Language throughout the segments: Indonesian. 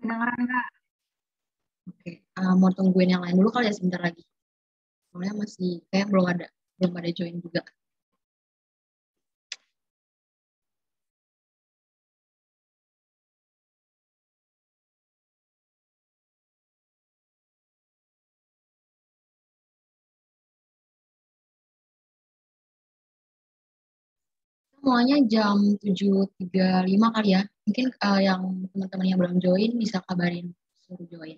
kedengeran Kak. Oke, mau tungguin yang lain dulu kali ya sebentar lagi. Soalnya masih kayak belum ada join juga. Semuanya jam 7.35 kali ya. Mungkin yang teman-teman yang belum join bisa kabarin suruh join.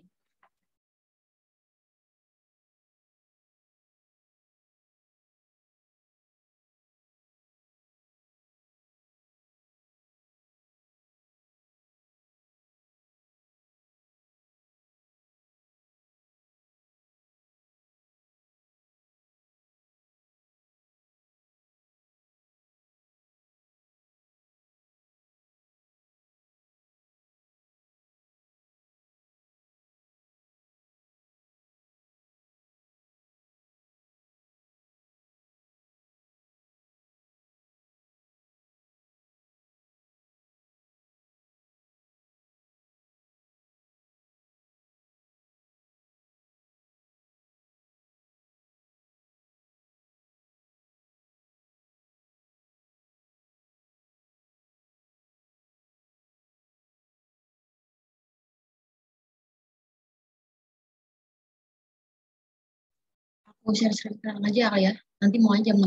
Aku share screen sekarang aja kali ya. Nanti mau aja jam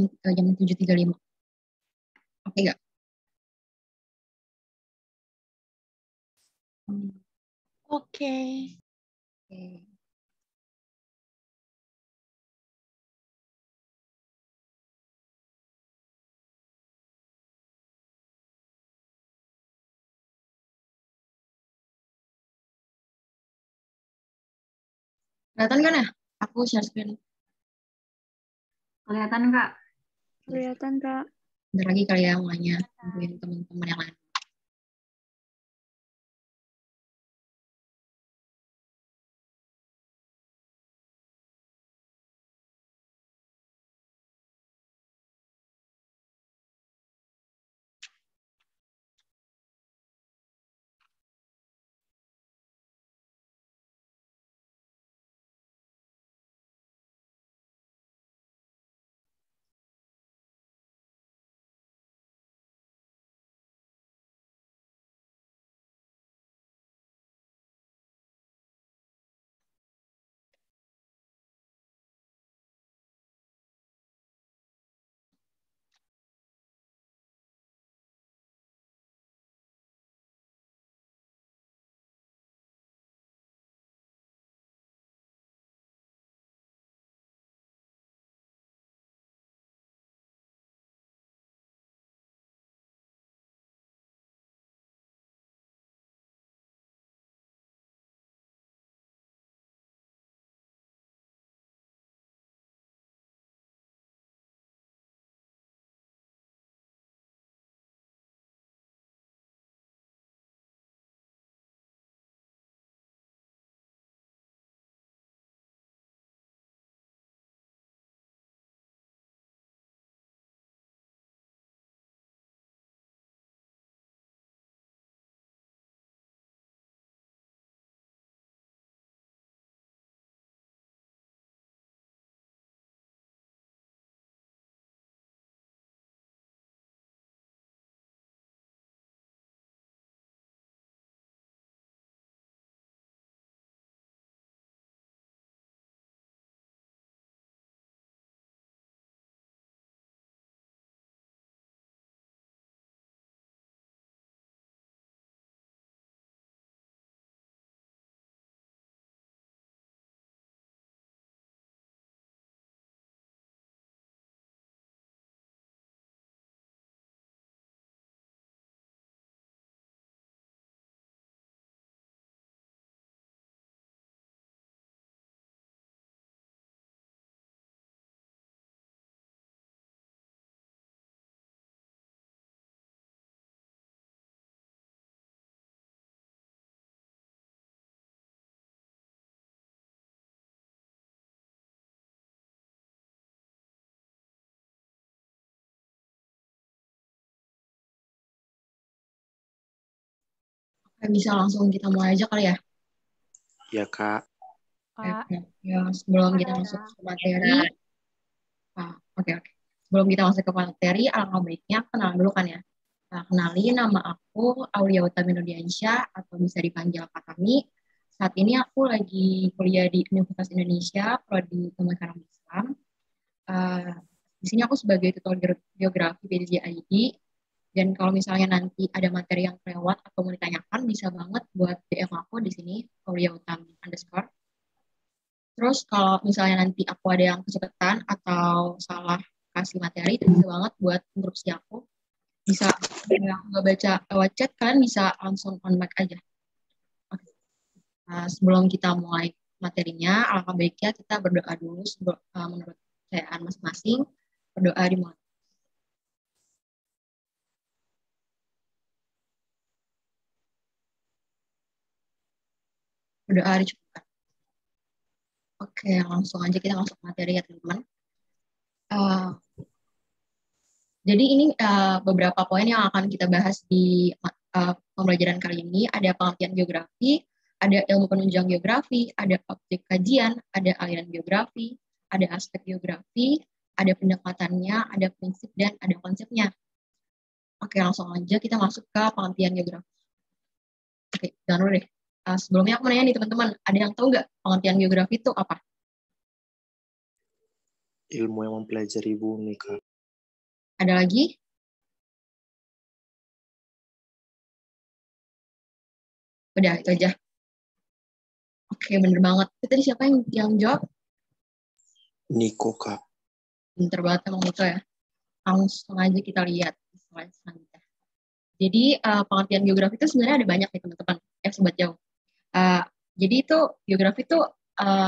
7.35. Oke nggak? Oke. Oke. Kelihatan kan ya? Aku share screen. Kelihatan Kak? Kelihatan Kak. Bentar lagi kali ya mulainya. Tungguin teman-teman yang lain. Bisa langsung kita mulai aja kali ya. Ya, Kak. Kak. Ya, sebelum kita Ada. masuk ke materi, oke. Sebelum kita masuk ke materi, alangkah baiknya kenalan dulu kan ya. Nah, kenalin, nama aku Aulia Utami Nurdiansyah atau bisa dipanggil Kak Tami. Saat ini aku lagi kuliah di Universitas Indonesia, Prodi Pemekaran Islam. Di sini aku sebagai tutor geografi PJID. Dan kalau misalnya nanti ada materi yang kelewat atau mau ditanyakan, bisa banget buat DM aku di sini, Aulia Utami _ Terus kalau misalnya nanti aku ada yang kecepatan atau salah kasih materi, itu bisa banget buat instruksi aku. Bisa nggak baca lewat chat, kalian bisa langsung on mic aja. Oke. Nah, sebelum kita mulai materinya, alangkah baiknya kita berdoa dulu menurut kepercayaan masing-masing. Berdoa dimulai. Berdoa dicukupkan. Oke, langsung aja kita masuk materi ya teman-teman. Jadi ini beberapa poin yang akan kita bahas di pembelajaran kali ini. Ada pengertian geografi, ada ilmu penunjang geografi, ada objek kajian, ada aliran geografi, ada aspek geografi, ada pendekatannya, ada prinsip, dan ada konsepnya. Oke, langsung aja kita masuk ke pengertian geografi. Oke, jangan dulu deh. Sebelumnya aku nanya nih teman-teman, ada yang tahu nggak pengertian geografi itu apa? Ilmu yang mempelajari bumi, Kak. Ada lagi? Udah, itu aja. Oke, bener banget. Itu tadi siapa yang jawab? Niko, Kak. Pinter banget emang itu ya. Langsung aja kita lihat slide selanjutnya. Jadi pengertian geografi itu sebenarnya ada banyak nih teman-teman, sobat jauh. Jadi itu geografi itu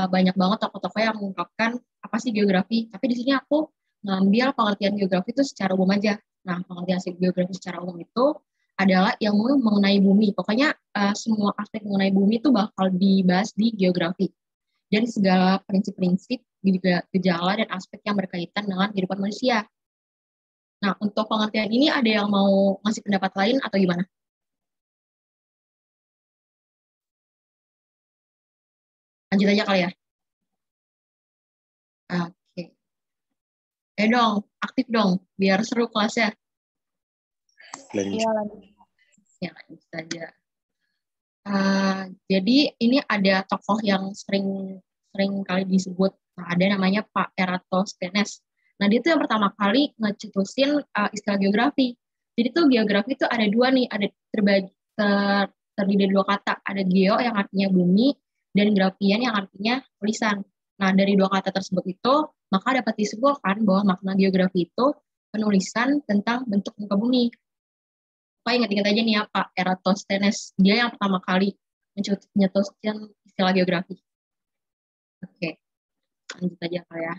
banyak banget tokoh-tokoh yang mengungkapkan apa sih geografi. Tapi di sini aku ngambil pengertian geografi itu secara umum aja. Nah, pengertian geografi secara umum itu adalah ilmu mengenai bumi. Pokoknya semua aspek mengenai bumi itu bakal dibahas di geografi. Dan segala prinsip-prinsip, gejala, dan aspek yang berkaitan dengan kehidupan manusia. Nah, untuk pengertian ini ada yang mau ngasih pendapat lain atau gimana? Lanjut aja kali ya. Oke. Dong, aktif dong, biar seru kelasnya. Lanjut. Iya, lanjut. Ya, lanjut saja. Jadi ini ada tokoh yang sering kali disebut. Nah, ada namanya Pak Eratosthenes. Nah, dia tuh yang pertama kali ngecetusin istilah geografi. Jadi tuh geografi itu ada dua nih, ada terdiri dari dua kata. Ada geo yang artinya bumi, dan grafian yang artinya tulisan. Nah, dari dua kata tersebut itu, maka dapat disimpulkan bahwa makna geografi itu penulisan tentang bentuk muka bumi. Pak ingat-ingat aja nih ya, Pak Eratosthenes. Dia yang pertama kali mencetuskan istilah geografi. Oke, lanjut aja Pak ya.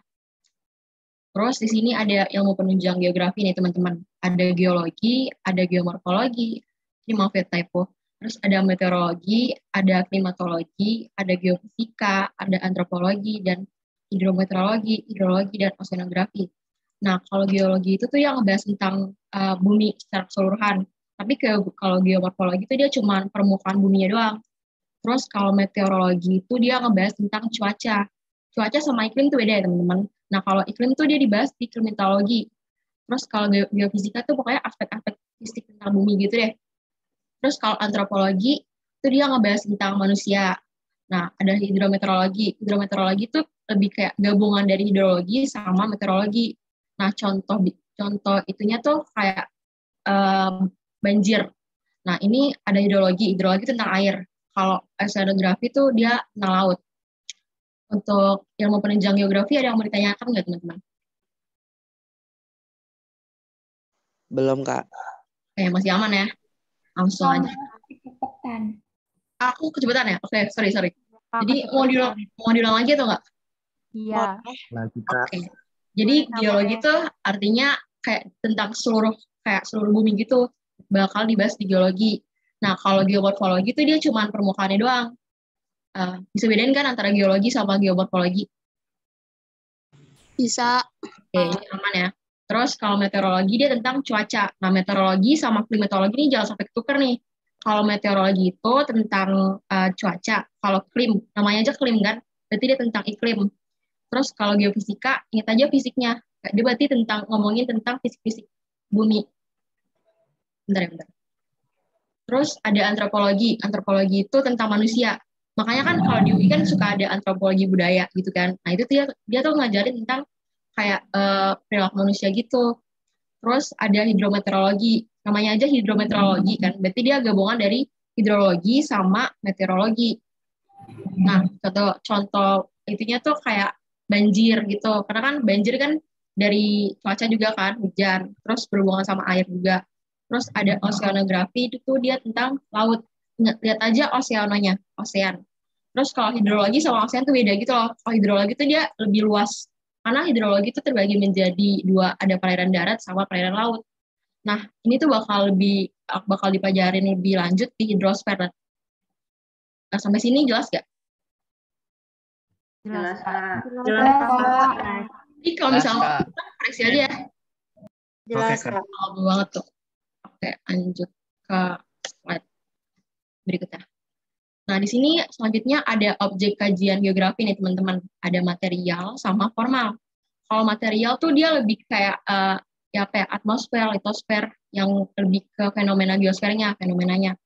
Terus di sini ada ilmu penunjang geografi nih teman-teman. Ada geologi, ada geomorfologi. Ini maaf ya typo. Terus ada meteorologi, ada klimatologi, ada geofisika, ada antropologi, dan hidrometeorologi, hidrologi, dan oceanografi. Nah, kalau geologi itu tuh yang ngebahas tentang bumi secara keseluruhan. Tapi kalau geomorfologi itu dia cuma permukaan buminya doang. Terus kalau meteorologi itu dia ngebahas tentang cuaca. Cuaca sama iklim tuh beda ya teman-teman. Nah, kalau iklim tuh dia dibahas di klimatologi. Terus kalau geofisika tuh pokoknya aspek-aspek fisik tentang bumi gitu deh. Terus kalau antropologi itu dia ngebahas tentang manusia. Nah, ada hidrometeorologi. Hidrometeorologi itu lebih kayak gabungan dari hidrologi sama meteorologi. Nah, contoh itunya tuh kayak banjir. Nah, ini ada hidrologi. Hidrologi tentang air. Kalau oceanografi itu dia tentang laut. Untuk ilmu penunjang geografi ada yang mau ditanyakan nggak teman-teman? Belum, Kak. Masih aman ya? Langsung aja. Kecepatan. Aku kecepatan ya? Oke, sorry. Jadi Kecepatan. mau diulang lagi atau nggak? Iya. Lagi, Kak. Oke. Jadi geologi itu artinya kayak tentang seluruh bumi gitu, bakal dibahas di geologi. Nah, kalau geomorfologi itu dia cuma permukaannya doang. Bisa bedain kan antara geologi sama geomorfologi? Bisa. Oke, ini aman ya. Terus kalau meteorologi dia tentang cuaca. Nah, meteorologi sama klimatologi ini jangan sampai ketukar nih. Kalau meteorologi itu tentang cuaca, kalau iklim, namanya aja iklim kan, berarti dia tentang iklim. Terus kalau geofisika, ingat aja fisiknya. Dia berarti ngomongin tentang fisik-fisik bumi. Bentar ya, bentar. Terus ada antropologi. Antropologi itu tentang manusia. Makanya kan kalau di UI kan suka ada antropologi budaya gitu kan. Nah itu dia tuh ngajarin tentang kayak perilaku manusia gitu. Terus ada hidrometeorologi. Namanya aja hidrometeorologi kan. Berarti dia gabungan dari hidrologi sama meteorologi. Nah, contoh itunya tuh kayak banjir gitu. Karena kan banjir kan dari cuaca juga kan, hujan. Terus berhubungan sama air juga. Terus ada oceanografi, itu tuh dia tentang laut. Lihat aja oceanonya, ocean. Terus kalau hidrologi sama ocean tuh beda gitu loh. Kalau hidrologi tuh dia lebih luas. Karena hidrologi itu terbagi menjadi dua, ada perairan darat sama perairan laut. Nah, ini tuh bakal dipelajarin lebih lanjut di hidrosfer. Nah, sampai sini jelas gak? Jelas, Kak. Jelas, Kak. Jadi kalau misalnya koreksi aja ya. Jelas, Oke, Kak. Kak. Kalau banget tuh. Oke, lanjut ke slide berikutnya. Nah, di sini selanjutnya ada objek kajian geografi nih, teman-teman. Ada material sama formal. Kalau material tuh dia lebih kayak atmosfer, litosfer, yang lebih ke fenomena geosfernya, fenomenanya.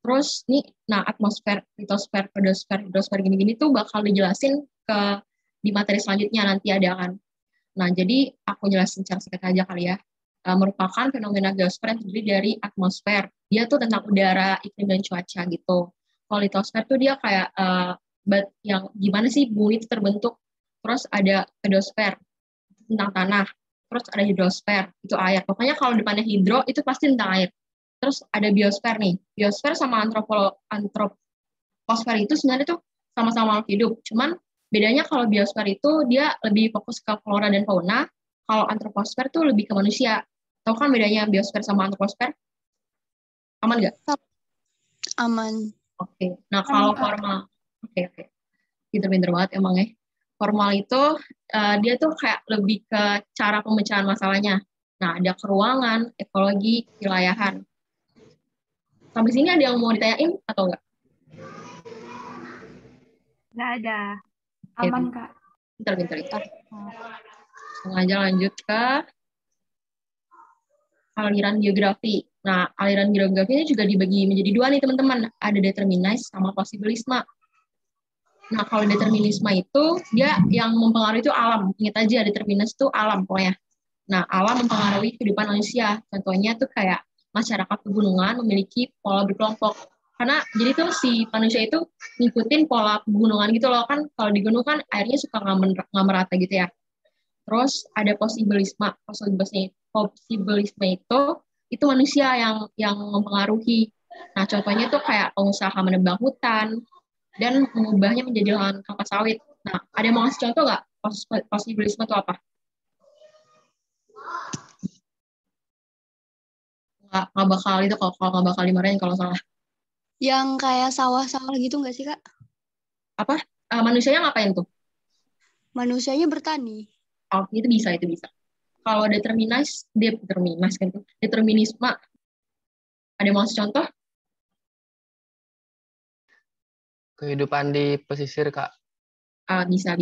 Terus nih, nah atmosfer, litosfer, pedosfer, hidrosfer gini-gini tuh bakal dijelasin di materi selanjutnya nanti ada kan. Nah, jadi aku jelasin secara singkat aja kali ya. Merupakan fenomena geosfer yang terdiri dari atmosfer. Dia tuh tentang udara, iklim, dan cuaca gitu. Kalau litosfer tuh dia kayak yang gimana sih bumi itu terbentuk. Terus ada pedosfer, tentang tanah. Terus ada hidrosfer, itu air. Pokoknya kalau depannya hidro, itu pasti tentang air. Terus ada biosfer nih. Biosfer sama antroposfer itu sebenarnya tuh sama-sama makhluk hidup. Cuman bedanya kalau biosfer itu dia lebih fokus ke flora dan fauna. Kalau antroposfer tuh lebih ke manusia. Tahu kan bedanya biosfer sama antroposfer? Aman nggak? Aman. Oke. Nah kalau formal, oke. Pinter-pinter banget emang ya. Formal itu dia tuh kayak lebih ke cara pemecahan masalahnya. Nah ada keruangan, ekologi, wilayahan. Sampai sini ada yang mau ditanyain atau enggak? Nggak ada. Oke, Aman, Kak. Pinter. Sengaja lanjut ke aliran geografi. Nah, aliran geografi ini juga dibagi menjadi dua nih teman-teman. Ada determinis sama posibilisme. Nah, kalau determinisme itu dia yang mempengaruhi itu alam. Ingat aja determinis itu alam pokoknya. Nah, alam mempengaruhi kehidupan manusia. Contohnya tuh kayak masyarakat pegunungan memiliki pola berkelompok. Karena jadi tuh si manusia itu ngikutin pola pegunungan gitu loh kan. Kalau di gunung kan airnya suka nggak merata gitu ya. Terus ada posibilisme. Posibilisme itu manusia yang mempengaruhi. Nah, contohnya tuh kayak pengusaha menebang hutan dan mengubahnya menjadi lahan kelapa sawit. Nah, ada yang mau ngasih contoh nggak? Posibilisme itu apa? Nggak bakal itu kalau nggak bakal dimarahin kalau salah. Yang kayak sawah-sawah gitu nggak sih, Kak? Apa? Manusianya ngapain tuh? Manusianya bertani. Oh, itu bisa. Kalau determinis kan tuh. Determinisme. Ada yang mau ngasih contoh? Kehidupan di pesisir, Kak. Bisa.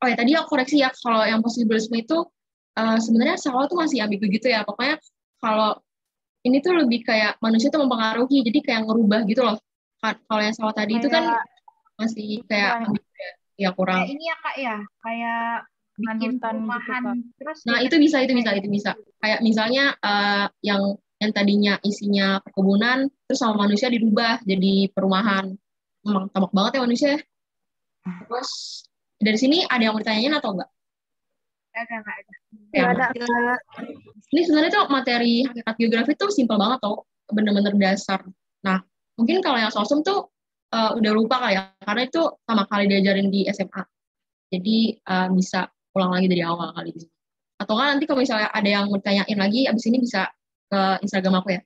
Oh ya, tadi aku koreksi ya. Kalau yang posibilisme itu sebenarnya sawah tuh masih ambigu gitu ya. Pokoknya kalau ini tuh lebih kayak manusia tuh mempengaruhi. Jadi kayak ngerubah gitu loh. Kalau yang sawah tadi itu kan masih kayak ambigu ya kurang. Kayak ini ya, Kak ya. Kayak bikin perumahan gitu, terus Nah, itu bisa. Kayak misalnya yang tadinya isinya perkebunan, terus sama manusia dirubah jadi perumahan. Emang tamak banget ya manusia. Terus dari sini ada yang mau ditanyain atau enggak? Nggak ada. Nggak ada, Kak. Ini sebenarnya tuh materi hakikat geografi tuh simpel banget tuh, bener-bener dasar. Nah, mungkin kalau yang sosum tuh udah lupa kali ya, karena itu sama kali diajarin di SMA. Jadi bisa ulang lagi dari awal kali ini. Atau kan nanti kalau misalnya ada yang mau ditanyain lagi, abis ini bisa ke Instagram aku ya.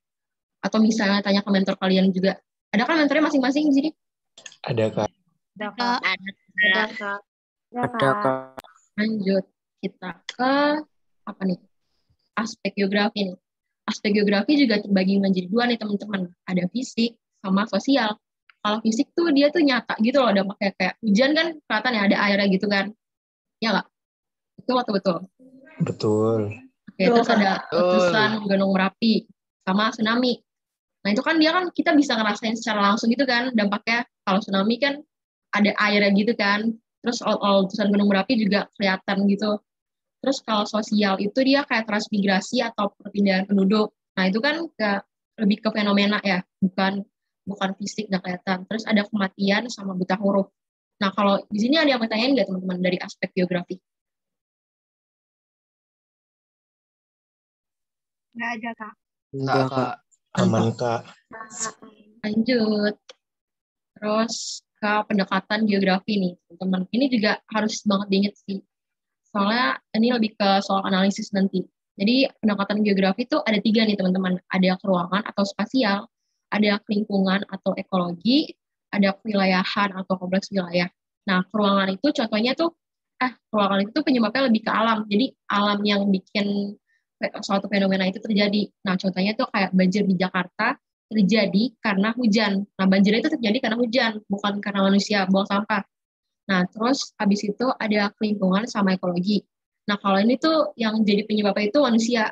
Atau misalnya tanya ke mentor kalian juga. Ada kan mentornya masing-masing di sini? Ada, Kak. Ada, Kak. Ada, Kak. Ada, Kak. Lanjut kita ke apa nih? Aspek geografi nih. Aspek geografi juga terbagi menjadi dua nih teman-teman. Ada fisik sama sosial. Kalau fisik tuh dia tuh nyata gitu loh dampaknya, kayak hujan kan kelihatan ya ada airnya gitu kan. Ya nggak? Itu waktu betul. Betul. Oke, terus ada letusan Betul. Gunung Merapi sama tsunami. Nah, itu kan dia kan kita bisa ngerasain secara langsung gitu kan dampaknya. Kalau tsunami kan ada airnya gitu kan. Terus letusan Gunung Merapi juga kelihatan gitu. Terus kalau sosial itu dia kayak transmigrasi atau perpindahan penduduk. Nah, itu kan lebih ke fenomena ya, bukan bukan fisik nggak kelihatan. Terus ada kematian sama buta huruf. Nah, kalau di sini ada yang mau tanyain nggak teman-teman dari aspek geografi? Nggak ada, Kak. Enggak, Kak. Aman, Kak. Lanjut. Terus ke pendekatan geografi nih, teman-teman. Ini juga harus banget diingat sih. Soalnya ini lebih ke soal analisis nanti. Jadi pendekatan geografi itu ada 3 nih teman-teman. Ada keruangan atau spasial, ada lingkungan atau ekologi, ada kewilayahan atau kompleks wilayah. Nah, keruangan itu contohnya tuh, keruangan itu penyebabnya lebih ke alam. Jadi alam yang bikin suatu fenomena itu terjadi. Nah, contohnya tuh kayak banjir di Jakarta terjadi karena hujan. Nah, banjir itu terjadi karena hujan, bukan karena manusia buang sampah. Nah, terus habis itu ada lingkungan sama ekologi. Nah, kalau ini tuh yang jadi penyebabnya itu manusia.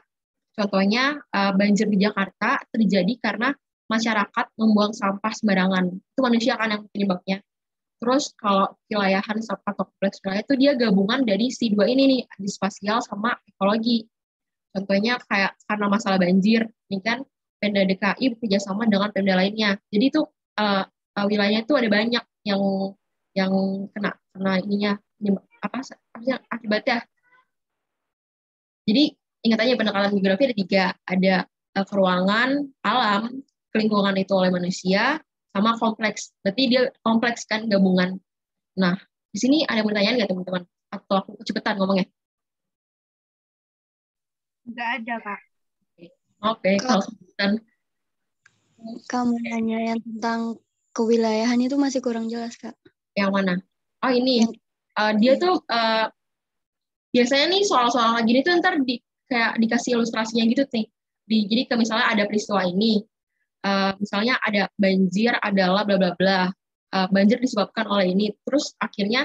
Contohnya banjir di Jakarta terjadi karena masyarakat membuang sampah sembarangan. Itu manusia kan yang penyebabnya. Terus kalau wilayahan atau kompleks wilayah itu dia gabungan dari si 2 ini nih, di spasial sama ekologi. Contohnya kayak karena masalah banjir, ini kan Pemda DKI bekerjasama dengan Pemda lainnya. Jadi itu wilayahnya itu ada banyak yang kena ininya apa akibatnya. Jadi ingat aja pendekatan geografi ada 3, ada keruangan, alam, lingkungan itu oleh manusia, sama kompleks. Berarti dia kompleks kan gabungan. Nah, di sini ada pertanyaan nggak teman-teman? Atau aku kecepatan ngomongnya? Nggak ada, Kak. Oke, kalau kecepatan. Kamu nanya yang tentang kewilayahan itu masih kurang jelas, Kak. Yang mana? Oh ini, Yang- dia tuh biasanya nih soal-soal kayak gini tuh ntar kayak dikasih ilustrasinya gitu nih. Jadi misalnya ada peristiwa ini, misalnya ada banjir adalah bla bla bla. Banjir disebabkan oleh ini. Terus akhirnya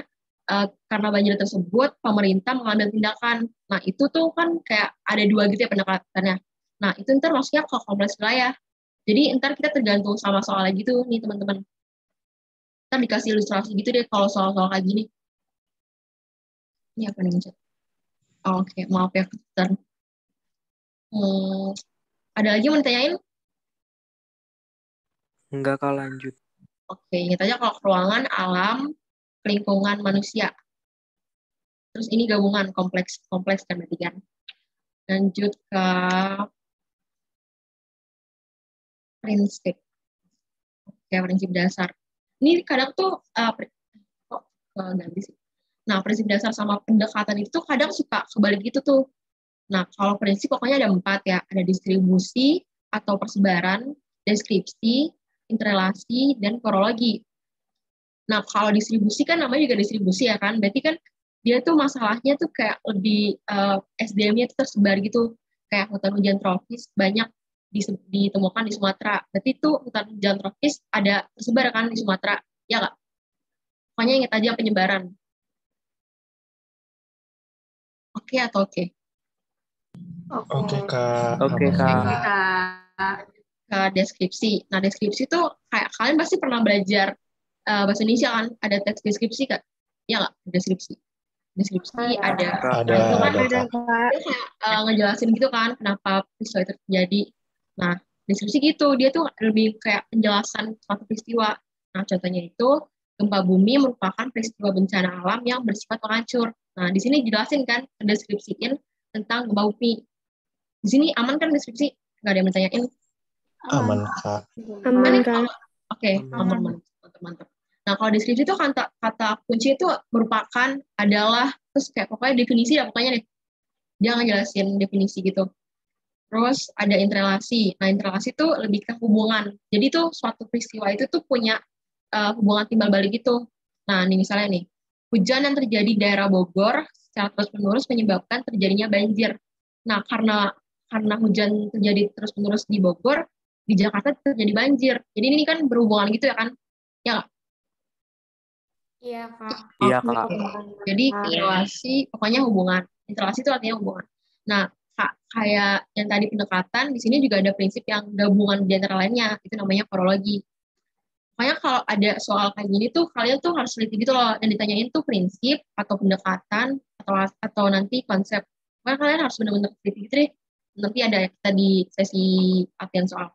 karena banjir tersebut pemerintah mengambil tindakan. Nah itu tuh kan kayak ada 2 gitu ya pendekatannya. Nah itu ntar maksudnya ke kompleks wilayah. Jadi ntar kita tergantung sama soalnya gitu nih teman-teman. Ntar dikasih ilustrasi gitu deh kalau soal-soal kayak gini. Ini apa nih Chat? Oke, maaf ya kecepatan. Ada lagi yang mau ditanyain? Enggak, Kak, lanjut. Oke, ingat aja kalau ruangan, alam, lingkungan, manusia. Terus ini gabungan kompleks kan berarti kan. Lanjut ke prinsip. Oke, prinsip dasar. Ini kadang tuh kok ganti sih. Nah, prinsip dasar sama pendekatan itu kadang suka kebalik gitu tuh. Nah, kalau prinsip pokoknya ada 4 ya. Ada distribusi atau persebaran, deskripsi, interrelasi, dan korologi. Nah, kalau distribusi kan namanya juga distribusi ya kan. Berarti kan dia tuh masalahnya tuh kayak lebih SDM-nya itu tersebar gitu. Kayak hutan hujan tropis banyak ditemukan di Sumatera. Berarti itu hutan hujan tropis ada tersebar kan di Sumatera. Ya nggak? Pokoknya ingat aja penyebaran. Oke atau oke? Oke, Kak. Oke, Aman. Kak. Kak. Ke deskripsi. Nah, deskripsi tuh kayak kalian pasti pernah belajar bahasa Indonesia kan? Ada teks deskripsi kan? Ya nggak? Deskripsi. Deskripsi ada. Ada, Nah, itu kan ada, Kak. dia kayak ngejelasin gitu kan kenapa peristiwa itu terjadi. Nah, deskripsi gitu. Dia tuh lebih kayak penjelasan suatu peristiwa. Nah, contohnya itu gempa bumi merupakan peristiwa bencana alam yang bersifat penghancur. Nah, di sini jelasin kan, deskripsiin tentang gempa bumi. Di sini aman kan deskripsi? Nggak ada yang bertanyain? Aman, Kak. Aman, Kak. Oke, aman. Mantap. Nah, kalau deskripsi itu kata kunci itu merupakan, adalah, terus kayak pokoknya definisi ya, pokoknya deh. Dia ngejelasin definisi gitu. Terus ada interrelasi. Nah, interrelasi itu lebih ke hubungan. Jadi tuh suatu peristiwa itu tuh punya hubungan timbal balik gitu. Nah, ini misalnya nih, hujan yang terjadi di daerah Bogor secara terus-menerus menyebabkan terjadinya banjir. Nah, karena hujan terjadi terus-menerus di Bogor, di Jakarta terjadi banjir. Jadi ini kan berhubungan gitu ya kan. Ya nggak? Iya, Kak. Iya, Oke. Kak. Jadi relasi, pokoknya hubungan. Relasi itu artinya hubungan. Nah, kayak yang tadi pendekatan, di sini juga ada prinsip yang gabungan di antara lainnya. Itu namanya korologi. Makanya kalau ada soal kayak gini tuh, kalian tuh harus teliti gitu loh. Dan ditanyain tuh prinsip, atau pendekatan, atau nanti konsep. Makanya kalian harus benar-benar teliti gitu deh. Nanti ada kita di sesi latihan soal.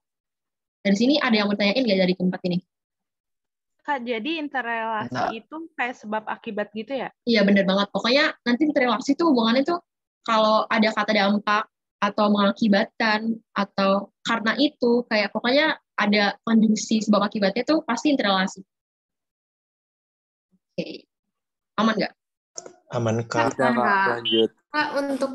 Dari sini ada yang bertanyain nggak dari tempat ini? Kak, jadi interrelasi Enggak. itu kayak sebab akibat gitu ya? Iya benar banget. Pokoknya nanti relasi tuh hubungannya tuh kalau ada kata dampak atau mengakibatkan atau karena itu kayak pokoknya ada konjungsi sebab akibatnya tuh pasti interrelasi. Oke. Aman nggak? Aman, Kak. Udah, Kak. Lanjut. Kak, untuk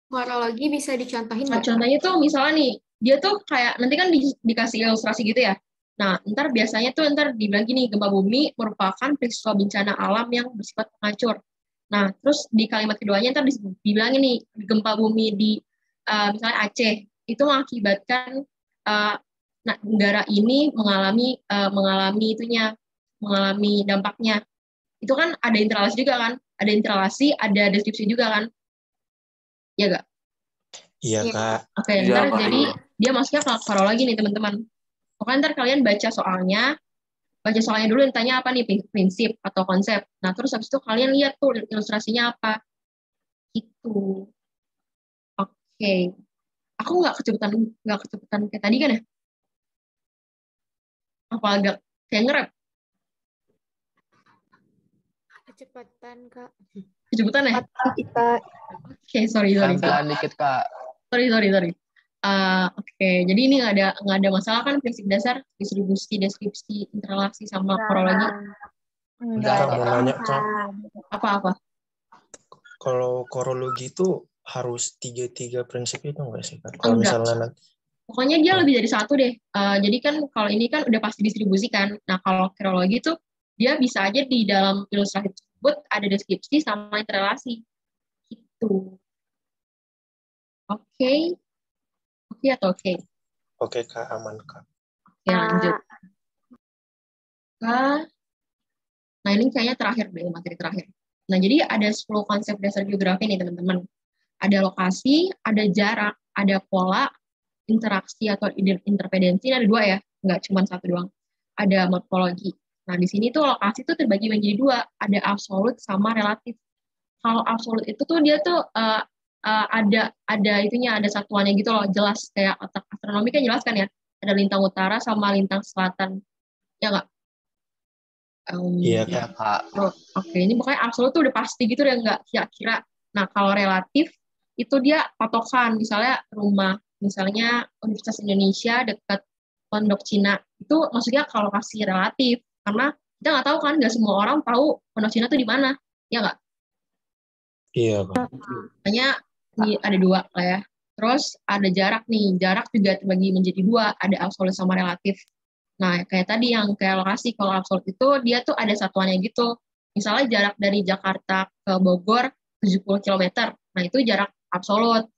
korologi bisa dicontohin Nah, nggak? contohnya tuh misalnya nih, dia tuh kayak nanti kan dikasih ilustrasi gitu ya. Nah, ntar biasanya tuh ntar dibilang gini, gempa bumi merupakan peristiwa bencana alam yang bersifat penghancur. Nah, terus di kalimat keduanya ntar dibilang ini, gempa bumi di misalnya Aceh, itu mengakibatkan negara ini mengalami dampaknya. Itu kan ada interrelasi juga kan? Ada interrelasi, ada deskripsi juga kan? Ya gak? Iya, Iya. Kak. Oke, Iya, ntar Kak. jadi dia masuknya ke korologi nih teman-teman. Pokoknya ntar kalian baca soalnya dulu ditanya apa nih prinsip atau konsep. Nah terus habis itu kalian lihat tuh ilustrasinya apa. Itu. Oke. Aku nggak kecepatan kayak tadi kan ya? Apa agak kayak nge-rap? Kecepatan, Kak. Kecepatan ya? Kita Oke, sorry. Pelan-pelan dikit, Kak. Sorry. Oke, jadi ini nggak ada masalah kan prinsip dasar distribusi, deskripsi, interrelasi sama korologi. Enggak Kak, ada. mau nanya, Kak. Apa-apa? Kalau korologi itu harus tiga prinsip itu nggak sih, Kak? Kalau Enggak. misalnya nanti. Pokoknya dia lebih dari satu deh. Jadi kan kalau ini kan udah pasti distribusikan. Nah kalau korologi tuh dia bisa aja di dalam ilustrasi tersebut ada deskripsi sama interrelasi. Gitu. Oke. Oke atau oke? Oke, Kak. Aman, Kak. Oke lanjut. Nah ini kayaknya terakhir deh, materi terakhir. Nah jadi ada 10 konsep dasar geografi nih teman-teman. Ada lokasi, ada jarak, ada pola, interaksi atau interpedensi, ada 2 ya, nggak cuma 1 doang. Ada morfologi. Nah, di sini tuh lokasi tuh terbagi menjadi 2, ada absolut sama relatif. Kalau absolut itu tuh dia tuh ada satuannya gitu loh, jelas kayak otak astronomi kan jelas kan ya, ada lintang utara sama lintang selatan, ya nggak? Iya, Iya, Kak. Kak. Oke, ini pokoknya absolut tuh udah pasti gitu deh, nggak kira-kira. Nah, kalau relatif itu dia patokan, misalnya rumah, misalnya Universitas Indonesia dekat Pondok Cina, itu maksudnya kalau kasih relatif, karena kita nggak tahu kan, nggak semua orang tahu Pondok Cina tuh di mana, ya nggak? Iya, Kak. Makanya ini ada 2 lah ya. Terus ada jarak nih, jarak juga terbagi menjadi 2, ada absolut sama relatif. Nah, kayak tadi yang kayak lokasi, kalau absolut itu dia tuh ada satuannya gitu. Misalnya jarak dari Jakarta ke Bogor 70 km. Nah, itu jarak absolut.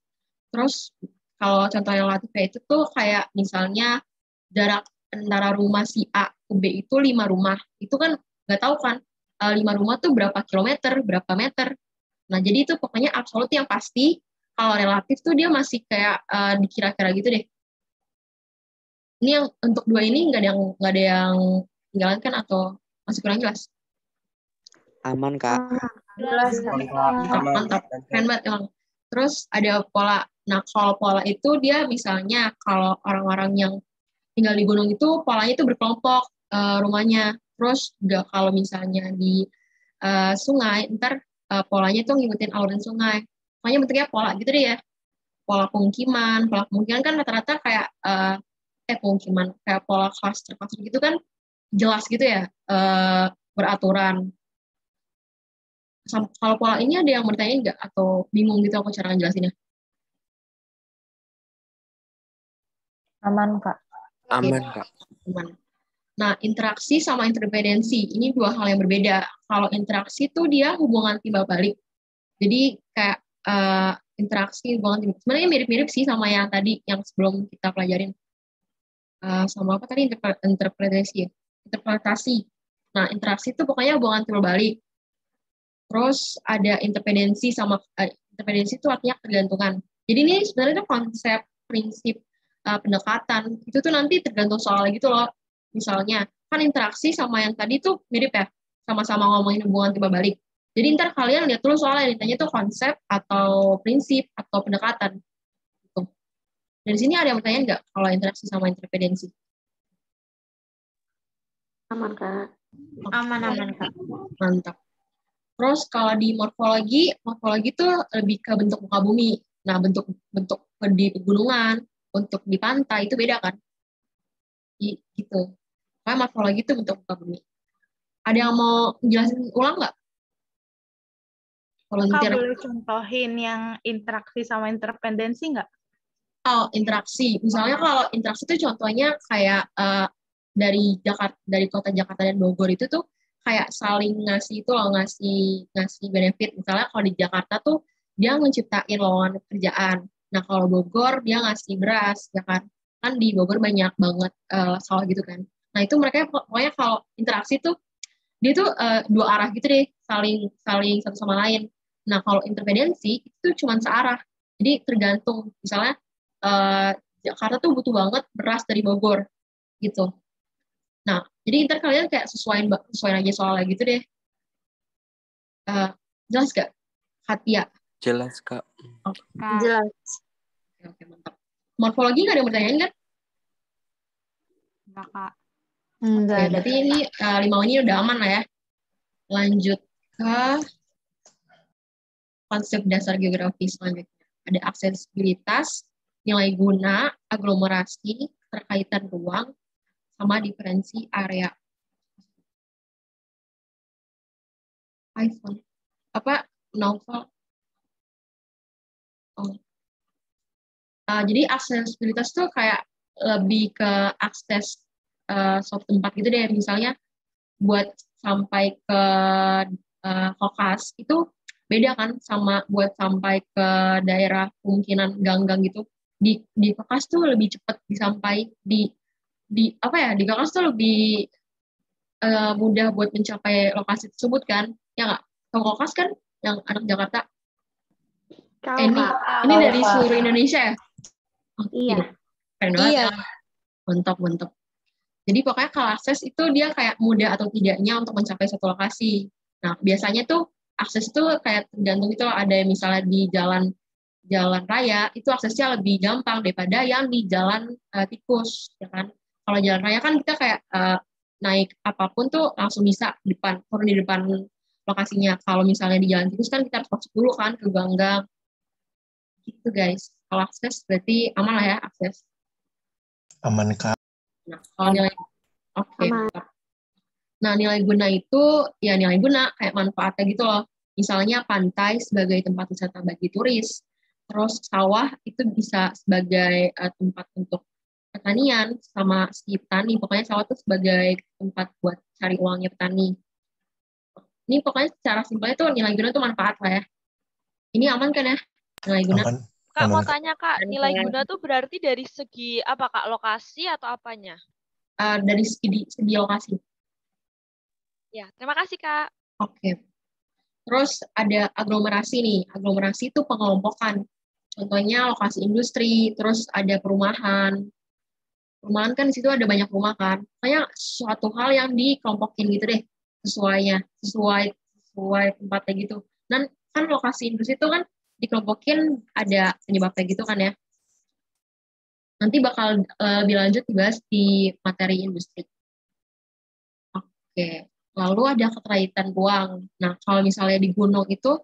Terus kalau contoh yang relatifnya itu tuh kayak misalnya jarak antara rumah si A ke B itu 5 rumah. Itu kan nggak tahu kan 5 rumah tuh berapa kilometer, berapa meter. Nah, jadi itu pokoknya absolut yang pasti. Kalau relatif tuh dia masih kayak dikira-kira gitu deh. Ini yang untuk 2 ini nggak ada yang menjalankan atau masih kurang jelas? Aman, Kak. Jelas. Mantap. Keren banget emang. Terus ada pola. Nah, kalau pola itu dia misalnya kalau orang-orang yang tinggal di gunung itu polanya itu berkelompok rumahnya. Terus juga kalau misalnya di sungai, ntar polanya tuh ngikutin aliran sungai. Pokoknya bentuknya pola gitu deh ya. Pola pemukiman kan rata-rata kayak pemukiman kayak pola cluster gitu kan jelas gitu ya, beraturan. Kalau pola ini ada yang bertanya nggak atau bingung gitu aku cara ngejelasinnya? Aman, Kak. Aman, Kak. Aman. Nah, interaksi sama interdependensi ini 2 hal yang berbeda. Kalau interaksi tuh dia hubungan timbal balik. Jadi kayak interaksi hubungan timbal. Sebenarnya mirip-mirip sih sama yang tadi yang sebelum kita pelajarin. Sama apa tadi interpretasi ya? interpretasi. Nah, interaksi itu pokoknya hubungan timbal balik. Terus ada interdependensi sama interdependensi itu artinya ketergantungan. Jadi ini sebenarnya itu konsep prinsip pendekatan itu tuh nanti tergantung soal gitu loh. Misalnya kan interaksi sama yang tadi tuh mirip ya, sama-sama ngomongin hubungan timbal balik. Jadi ntar kalian lihat dulu soalnya ditanya tuh konsep atau prinsip atau pendekatan. Gitu. Dari sini ada yang bertanya nggak kalau interaksi sama interdependensi? Aman, Kak. Aman, Kak. Mantap. Terus kalau di morfologi itu lebih ke bentuk muka bumi. Nah, bentuk di pegunungan, untuk di pantai itu beda kan? Gitu. Karena morfologi itu bentuk muka bumi. Ada yang mau jelasin ulang nggak? Kak, Volunteer. boleh contohin yang interaksi sama interdependensi nggak? Oh, interaksi. Misalnya kalau interaksi itu contohnya kayak dari kota Jakarta dan Bogor itu tuh kayak saling ngasih itu loh, ngasih benefit. Misalnya kalau di Jakarta tuh dia menciptain lowongan pekerjaan. Nah, kalau Bogor dia ngasih beras, ya kan? Kan di Bogor banyak banget sawah gitu kan. Nah, itu mereka pokoknya kalau interaksi tuh dia tuh dua arah gitu deh, saling satu sama lain. Nah, kalau interdependensi itu cuma searah. Jadi tergantung, misalnya Jakarta tuh butuh banget beras dari Bogor gitu. Nah, jadi ntar kalian kayak sesuaiin aja soalnya gitu deh. Jelas gak, Katia? Jelas, Kak. Oke, Jelas. oke, mantap. Morfologi nggak ada yang bertanya kan? Enggak, Kak. Oke, berarti ini 5 ini udah aman lah ya. Lanjut ke konsep dasar geografi selanjutnya. Ada aksesibilitas, nilai guna, aglomerasi, keterkaitan ruang, sama diferensi area. iPhone. Apa? Novel. Oh. Jadi aksesibilitas tuh kayak lebih ke akses suatu tempat gitu deh. Misalnya buat sampai ke Kokas itu beda kan sama buat sampai ke daerah kemungkinan gang-gang gitu. Di Kokas tuh lebih cepat disampai di apa ya? Di Kokas tuh lebih mudah buat mencapai lokasi tersebut kan? Ya nggak? Kalau Kokas kan yang anak Jakarta. Ini dari seluruh Indonesia ya? Oh, Iya. Keren banget. Iya. Mantap. Jadi pokoknya kalau akses itu dia kayak mudah atau tidaknya untuk mencapai satu lokasi. Nah, biasanya tuh akses itu kayak tergantung itu ada yang misalnya di jalan raya itu aksesnya lebih gampang daripada yang di jalan tikus, ya kan? Kalau jalan raya kan kita kayak naik apapun tuh langsung bisa turun di depan lokasinya. Kalau misalnya di jalan tikus kan kita harus masuk dulu kan ke gang-gang. Gitu guys. Kalau akses berarti aman lah ya akses. Aman, Kak. Nah, kalau nilai mantap. Nah, nilai guna itu ya nilai guna kayak manfaatnya gitu loh. Misalnya pantai sebagai tempat wisata bagi turis. Terus sawah itu bisa sebagai tempat untuk pertanian sama si petani. Pokoknya sawah itu sebagai tempat buat cari uangnya petani. Ini pokoknya secara simpelnya tuh nilai guna itu manfaat lah ya. Ini aman kan ya? Nilai guna. Aman. Kak, Aman, mau Kak. tanya Kak, nilai guna tuh berarti dari segi apa Kak? Lokasi atau apanya? Dari segi lokasi. Ya, terima kasih Kak. Oke. Terus ada aglomerasi nih. Aglomerasi itu pengelompokan. Contohnya lokasi industri, terus ada perumahan. Perumahan kan di situ ada banyak rumah kan. Kayak suatu hal yang dikelompokin gitu deh. Sesuai tempatnya gitu. Dan kan lokasi industri itu kan dikelompokin ada penyebabnya gitu kan ya. Nanti bakal lebih lanjut dibahas di materi industri. Oke. Lalu ada keterkaitan ruang. Nah, kalau misalnya di gunung itu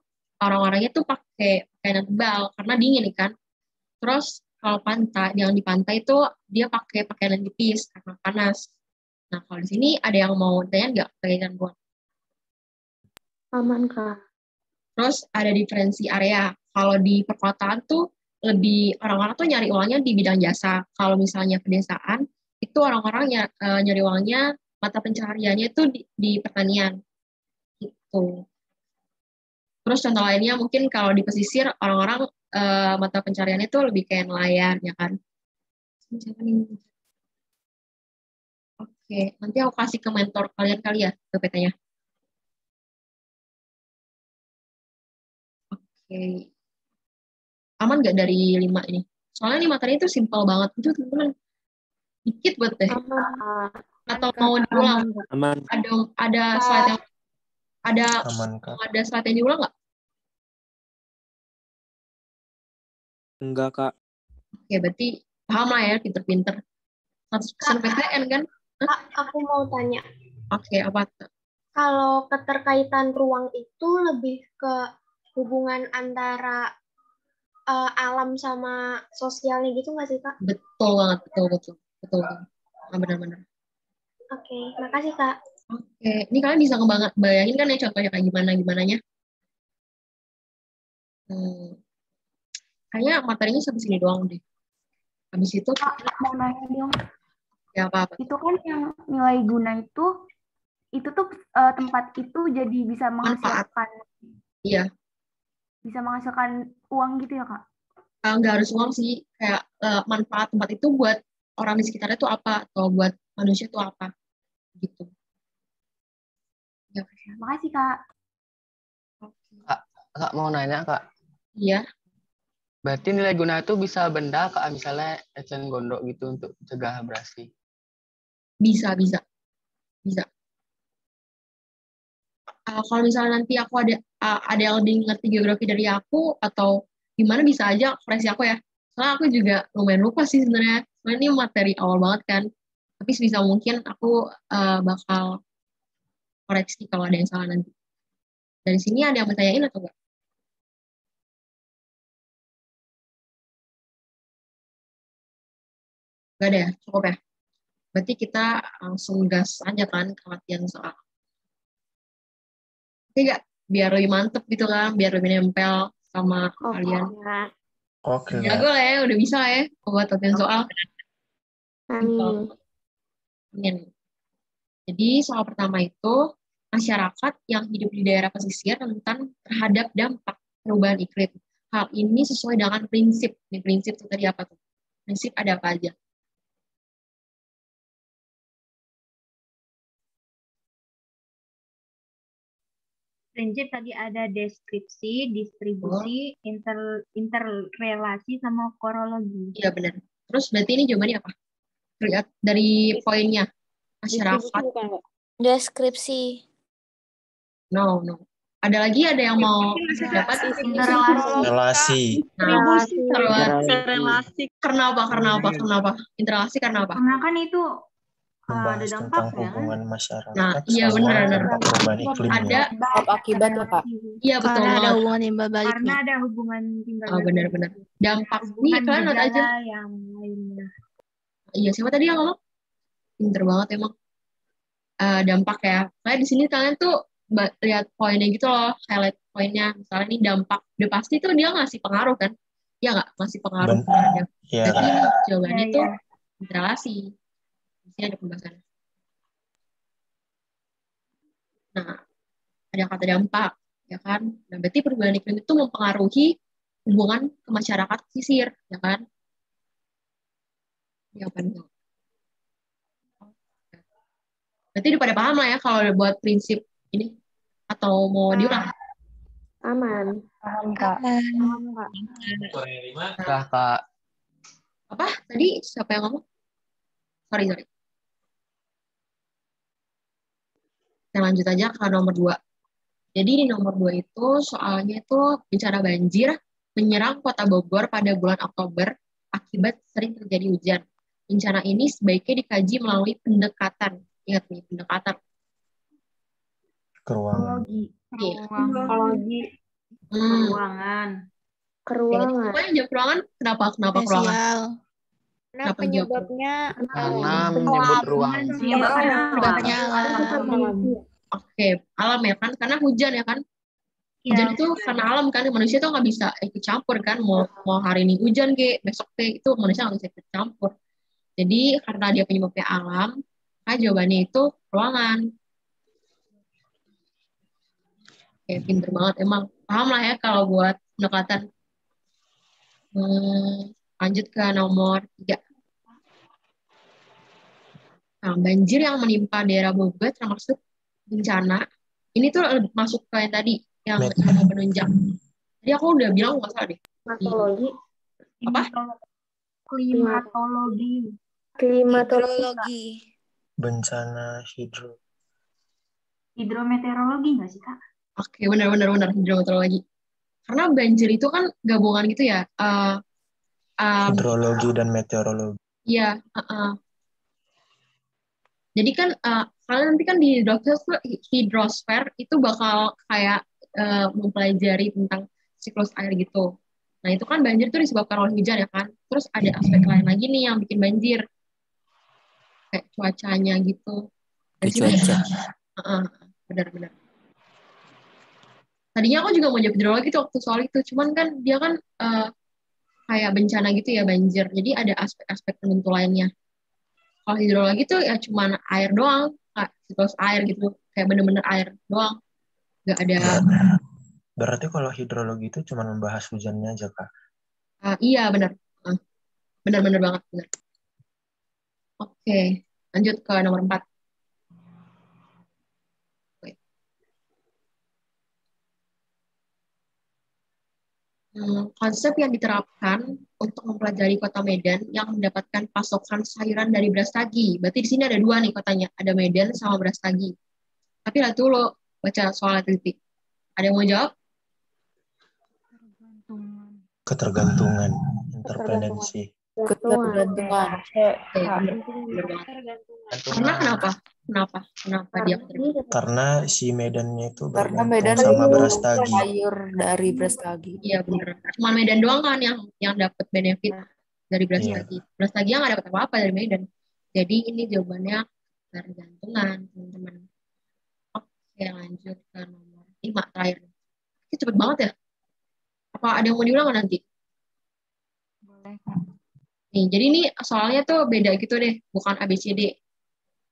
orang-orangnya tuh pakai pakaian tebal karena dingin kan. Terus kalau yang di pantai itu dia pakai pakaian yang tipis karena panas. Nah, kalau di sini ada yang mau tanya nggak keterkaitan ruang? Aman, Kak. Terus ada diferensi area. Kalau di perkotaan tuh lebih orang-orang tuh nyari uangnya di bidang jasa. Kalau misalnya pedesaan itu orang-orang nyari uangnya mata pencahariannya itu di pertanian gitu. Terus contoh lainnya mungkin kalau di pesisir orang-orang mata pencariannya itu lebih kayak nelayan ya kan. Oke. Oke, nanti aku kasih ke mentor kalian kali ya, PPT-nya. Oke. Aman nggak dari 5 ini? Soalnya 5 materi itu simpel banget. Itu teman-teman dikit buat deh. Atau mau diulang? Aman. Ada slide yang Aman, Kak. ada slide yang diulang nggak? Enggak, Kak. Oke, berarti paham lah ya, pinter-pinter. 100% PTN kan? Kak, aku mau tanya. Oke, apa tuh? Kalau keterkaitan ruang itu lebih ke hubungan antara alam sama sosialnya gitu nggak sih, Kak? Betul banget, betul. Nah, benar-benar. Oke, makasih, Kak. Oke, ini kalian bisa bayangin kan ya contohnya kayak gimananya? Kayaknya materinya sampai sini doang deh. Habis itu Kak, mau nanya dong. ya apa? Itu kan yang nilai guna itu tuh tempat itu jadi bisa Manfaat. menghasilkan. Iya. Bisa menghasilkan uang gitu ya, Kak? Nggak harus uang sih, kayak manfaat tempat itu buat orang di sekitarnya itu apa, atau buat manusia itu apa, gitu. Ya, Makasih, Kak. Kak mau nanya, Kak. Iya. Berarti nilai guna itu bisa benda, Kak, misalnya eceng gondok gitu untuk mencegah abrasi. Bisa. Kalau misalnya nanti aku ada yang lebih ngerti geografi dari aku atau gimana, bisa aja koreksi aku ya. Soalnya aku juga lumayan lupa sih sebenarnya. Soalnya ini materi awal banget kan. Tapi sebisa mungkin aku bakal koreksi kalau ada yang salah nanti. Dari sini ada yang mau tanyain atau enggak? Enggak ada ya? Cukup ya? Berarti kita langsung gas aja kan ke latihan soal. Oke nggak? Biar lebih mantep gitu kan, biar lebih nempel sama kalian. Oke, Jago Kak. lah ya, udah bisa lah ya buat latihan soal. Amin. Jadi soal pertama itu, masyarakat yang hidup di daerah pesisir rentan terhadap dampak perubahan iklim. Hal ini sesuai dengan prinsip. Ini prinsip itu tadi apa tuh? Prinsip ada apa aja? Prinsip tadi ada deskripsi, distribusi, interrelasi, sama korologi. Iya benar. Terus berarti ini jawabannya apa? Lihat dari poinnya. Masyarakat. Deskripsi. No. Ada yang mau dapat? Relasi. Relasi. Kenapa? Interrelasi karena apa? Karena kan itu Membahas ada tentang dampaknya kan? hubungan masyarakat Nah, iya sama benar. dampak perubahan iklim. Ada akibat ya, Pak. Iya betul. Karena ada banget. hubungan timbal Karena baliknya. ada hubungan timbal Oh, balik. benar. Dampak nih Hubungan kalian note aja. gejala yang lainnya. Iya, siapa tadi yang ngomong? Pinter banget emang. Dampak ya. Kayak di sini kalian tuh lihat poinnya gitu loh, highlight poinnya. Misalnya ini dampak, udah pasti tuh dia ngasih pengaruh kan? Iya nggak? Ngasih pengaruh terhadap. Iya, Jadi Kak. jawabannya Iya, tuh iya. interrelasi. Di sini ada pembahasannya. Nah, ada kata dampak, ya kan? Nah, berarti perubahan iklim itu mempengaruhi hubungan ke masyarakat pesisir, ya kan? Ya kan? Berarti udah pada paham lah ya kalau udah buat prinsip ini, atau mau diulang? Aman. Paham, Kak. Nah, Kak. Apa? Tadi siapa yang ngomong? Sorry. Kita lanjut aja ke nomor 2. Jadi di nomor 2 itu soalnya itu bencana banjir menyerang kota Bogor pada bulan Oktober akibat sering terjadi hujan. Bencana ini sebaiknya dikaji melalui pendekatan. Ingat nih, pendekatan. Keruangan. Keruangan. Pokoknya jawab keruangan. Kenapa keruangan? Spesial. Karena penyebabnya Karena menyebut ruang. Oke, alam ya kan? Karena hujan ya kan? Hujan itu karena alam kan, manusia tuh nggak bisa ikut campur kan, mau hari ini hujan besok itu manusia nggak bisa ikut campur. Jadi karena dia penyebabnya alam, maka jawabannya itu ruangan. Oke, pinter banget emang. Paham lah ya kalau buat pendekatan. Lanjut ke nomor 3. Nah, banjir yang menimpa daerah Bogor termasuk bencana. Ini tuh masuk ke yang tadi, yang Met- ilmu penunjang. Jadi aku udah bilang nggak salah deh. Klimatologi. Apa? Klimatologi. Klimatologi. bencana Hidrometeorologi nggak sih, Kak? Oke, benar hidrometeorologi. Karena banjir itu kan gabungan gitu ya. hidrologi dan meteorologi. Iya. Jadi kan kalian nanti kan di hidrosfer itu bakal kayak mempelajari tentang siklus air gitu. Nah itu kan banjir tuh disebabkan oleh hujan ya kan. Terus ada aspek lain lagi nih yang bikin banjir, kayak cuacanya gitu. Dan Cuaca. Benar-benar. Tadinya aku juga mau jawab hidrologi tuh waktu soal itu, cuman kan dia kan kayak bencana gitu ya banjir. Jadi ada aspek-aspek penentu lainnya. Kalau hidrologi tuh ya cuman air doang, siklus air gitu, kayak bener-bener air doang, nggak ada. Berarti kalau hidrologi itu cuma membahas hujannya aja, Kak? Iya benar, benar-benar banget benar. Oke, lanjut ke nomor 4. Konsep yang diterapkan untuk mempelajari kota Medan yang mendapatkan pasokan sayuran dari Brastagi. Berarti di sini ada 2 nih kotanya, ada Medan sama Brastagi. Tapi lah dulu baca soal teliti. Ada yang mau jawab? Ketergantungan, interdependensi. Ketergantungan. Karena kenapa dia Karena si Medannya itu Karena bergantung Medan sama itu Brastagi. sayur dari Brastagi. Iya benar. Cuma Medan doang kan yang dapat benefit dari Brastagi. Brastagi yang nggak dapat apa-apa dari Medan. Jadi ini jawabannya ketergantungan, teman-teman. Oke, lanjut ke nomor 5 terakhir. Ini cepet banget ya. Apa ada yang mau diulang nggak nanti? Boleh, Kak. Nih, jadi ini soalnya tuh beda gitu deh, bukan ABCD.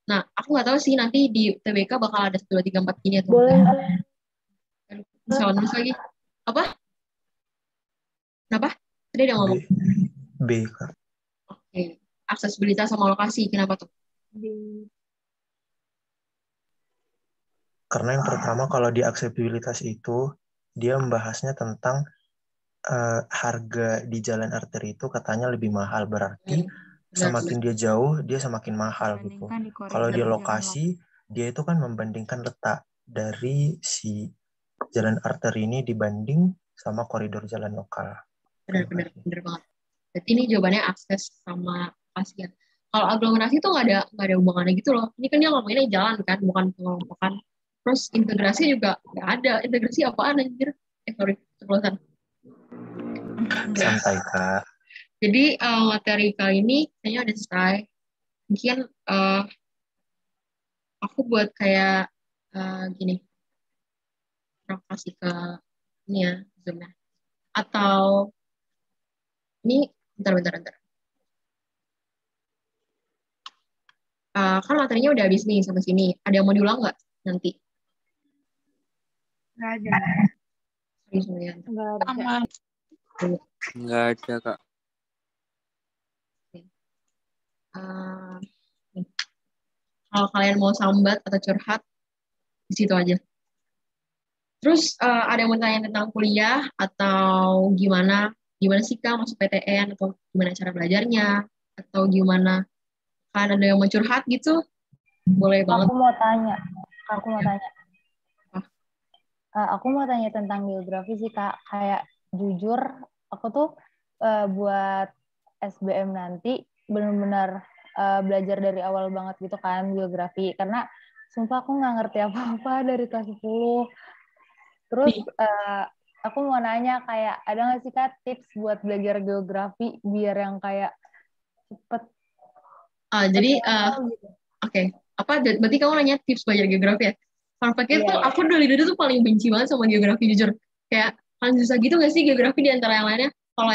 Nah, aku nggak tahu sih nanti di TBK bakal ada 1, 2, 3, 4 gini atau Boleh. bisa nulis lagi. Apa? Kenapa? Tadi ada ngomong. B, Kak. Oke. Aksesibilitas sama lokasi, kenapa tuh? Karena yang pertama kalau di aksesibilitas itu, dia membahasnya tentang harga di jalan arteri itu katanya lebih mahal. Berarti semakin dia jauh, dia semakin mahal gitu. Kalau di lokasi, dia itu kan membandingkan letak dari si jalan arteri ini dibanding sama koridor jalan lokal. Benar banget. Jadi ini jawabannya akses sama lokasi. Kalau aglomerasi itu nggak ada hubungannya gitu loh. Ini kan dia ngomonginnya jalan kan, bukan pengelompokan. Terus integrasi juga nggak ada. Integrasi apaan anjir? Sorry, ceplosan. Santai, Kak. Jadi materi kali ini kayaknya udah selesai. Mungkin aku buat kayak gini. Kasih ke ini ya, Zoom-nya. Atau ini bentar. Kan materinya udah habis nih sampai sini. Ada yang mau diulang nggak nanti? Nggak ada. Nggak ada, Kak. Kalau kalian mau sambat atau curhat, di situ aja. Terus ada yang mau tanya tentang kuliah atau gimana sih Kak masuk PTN atau gimana cara belajarnya atau gimana? Kan ada yang mau curhat gitu? Boleh banget. Aku mau tanya. Aku mau tanya tentang geografi sih Kak. Kayak jujur, aku tuh buat SBM nanti benar-benar belajar dari awal banget gitu kan geografi. Karena sumpah aku nggak ngerti apa-apa dari kelas 10. Terus aku mau nanya kayak ada nggak sih Kak tips buat belajar geografi biar yang kayak cepet. Jadi oke. Apa berarti kamu nanya tips belajar geografi ya? Faktornya tuh aku dari dulu tuh paling benci banget sama geografi jujur. Kayak paling susah gitu nggak sih geografi di antara yang lainnya? Kalau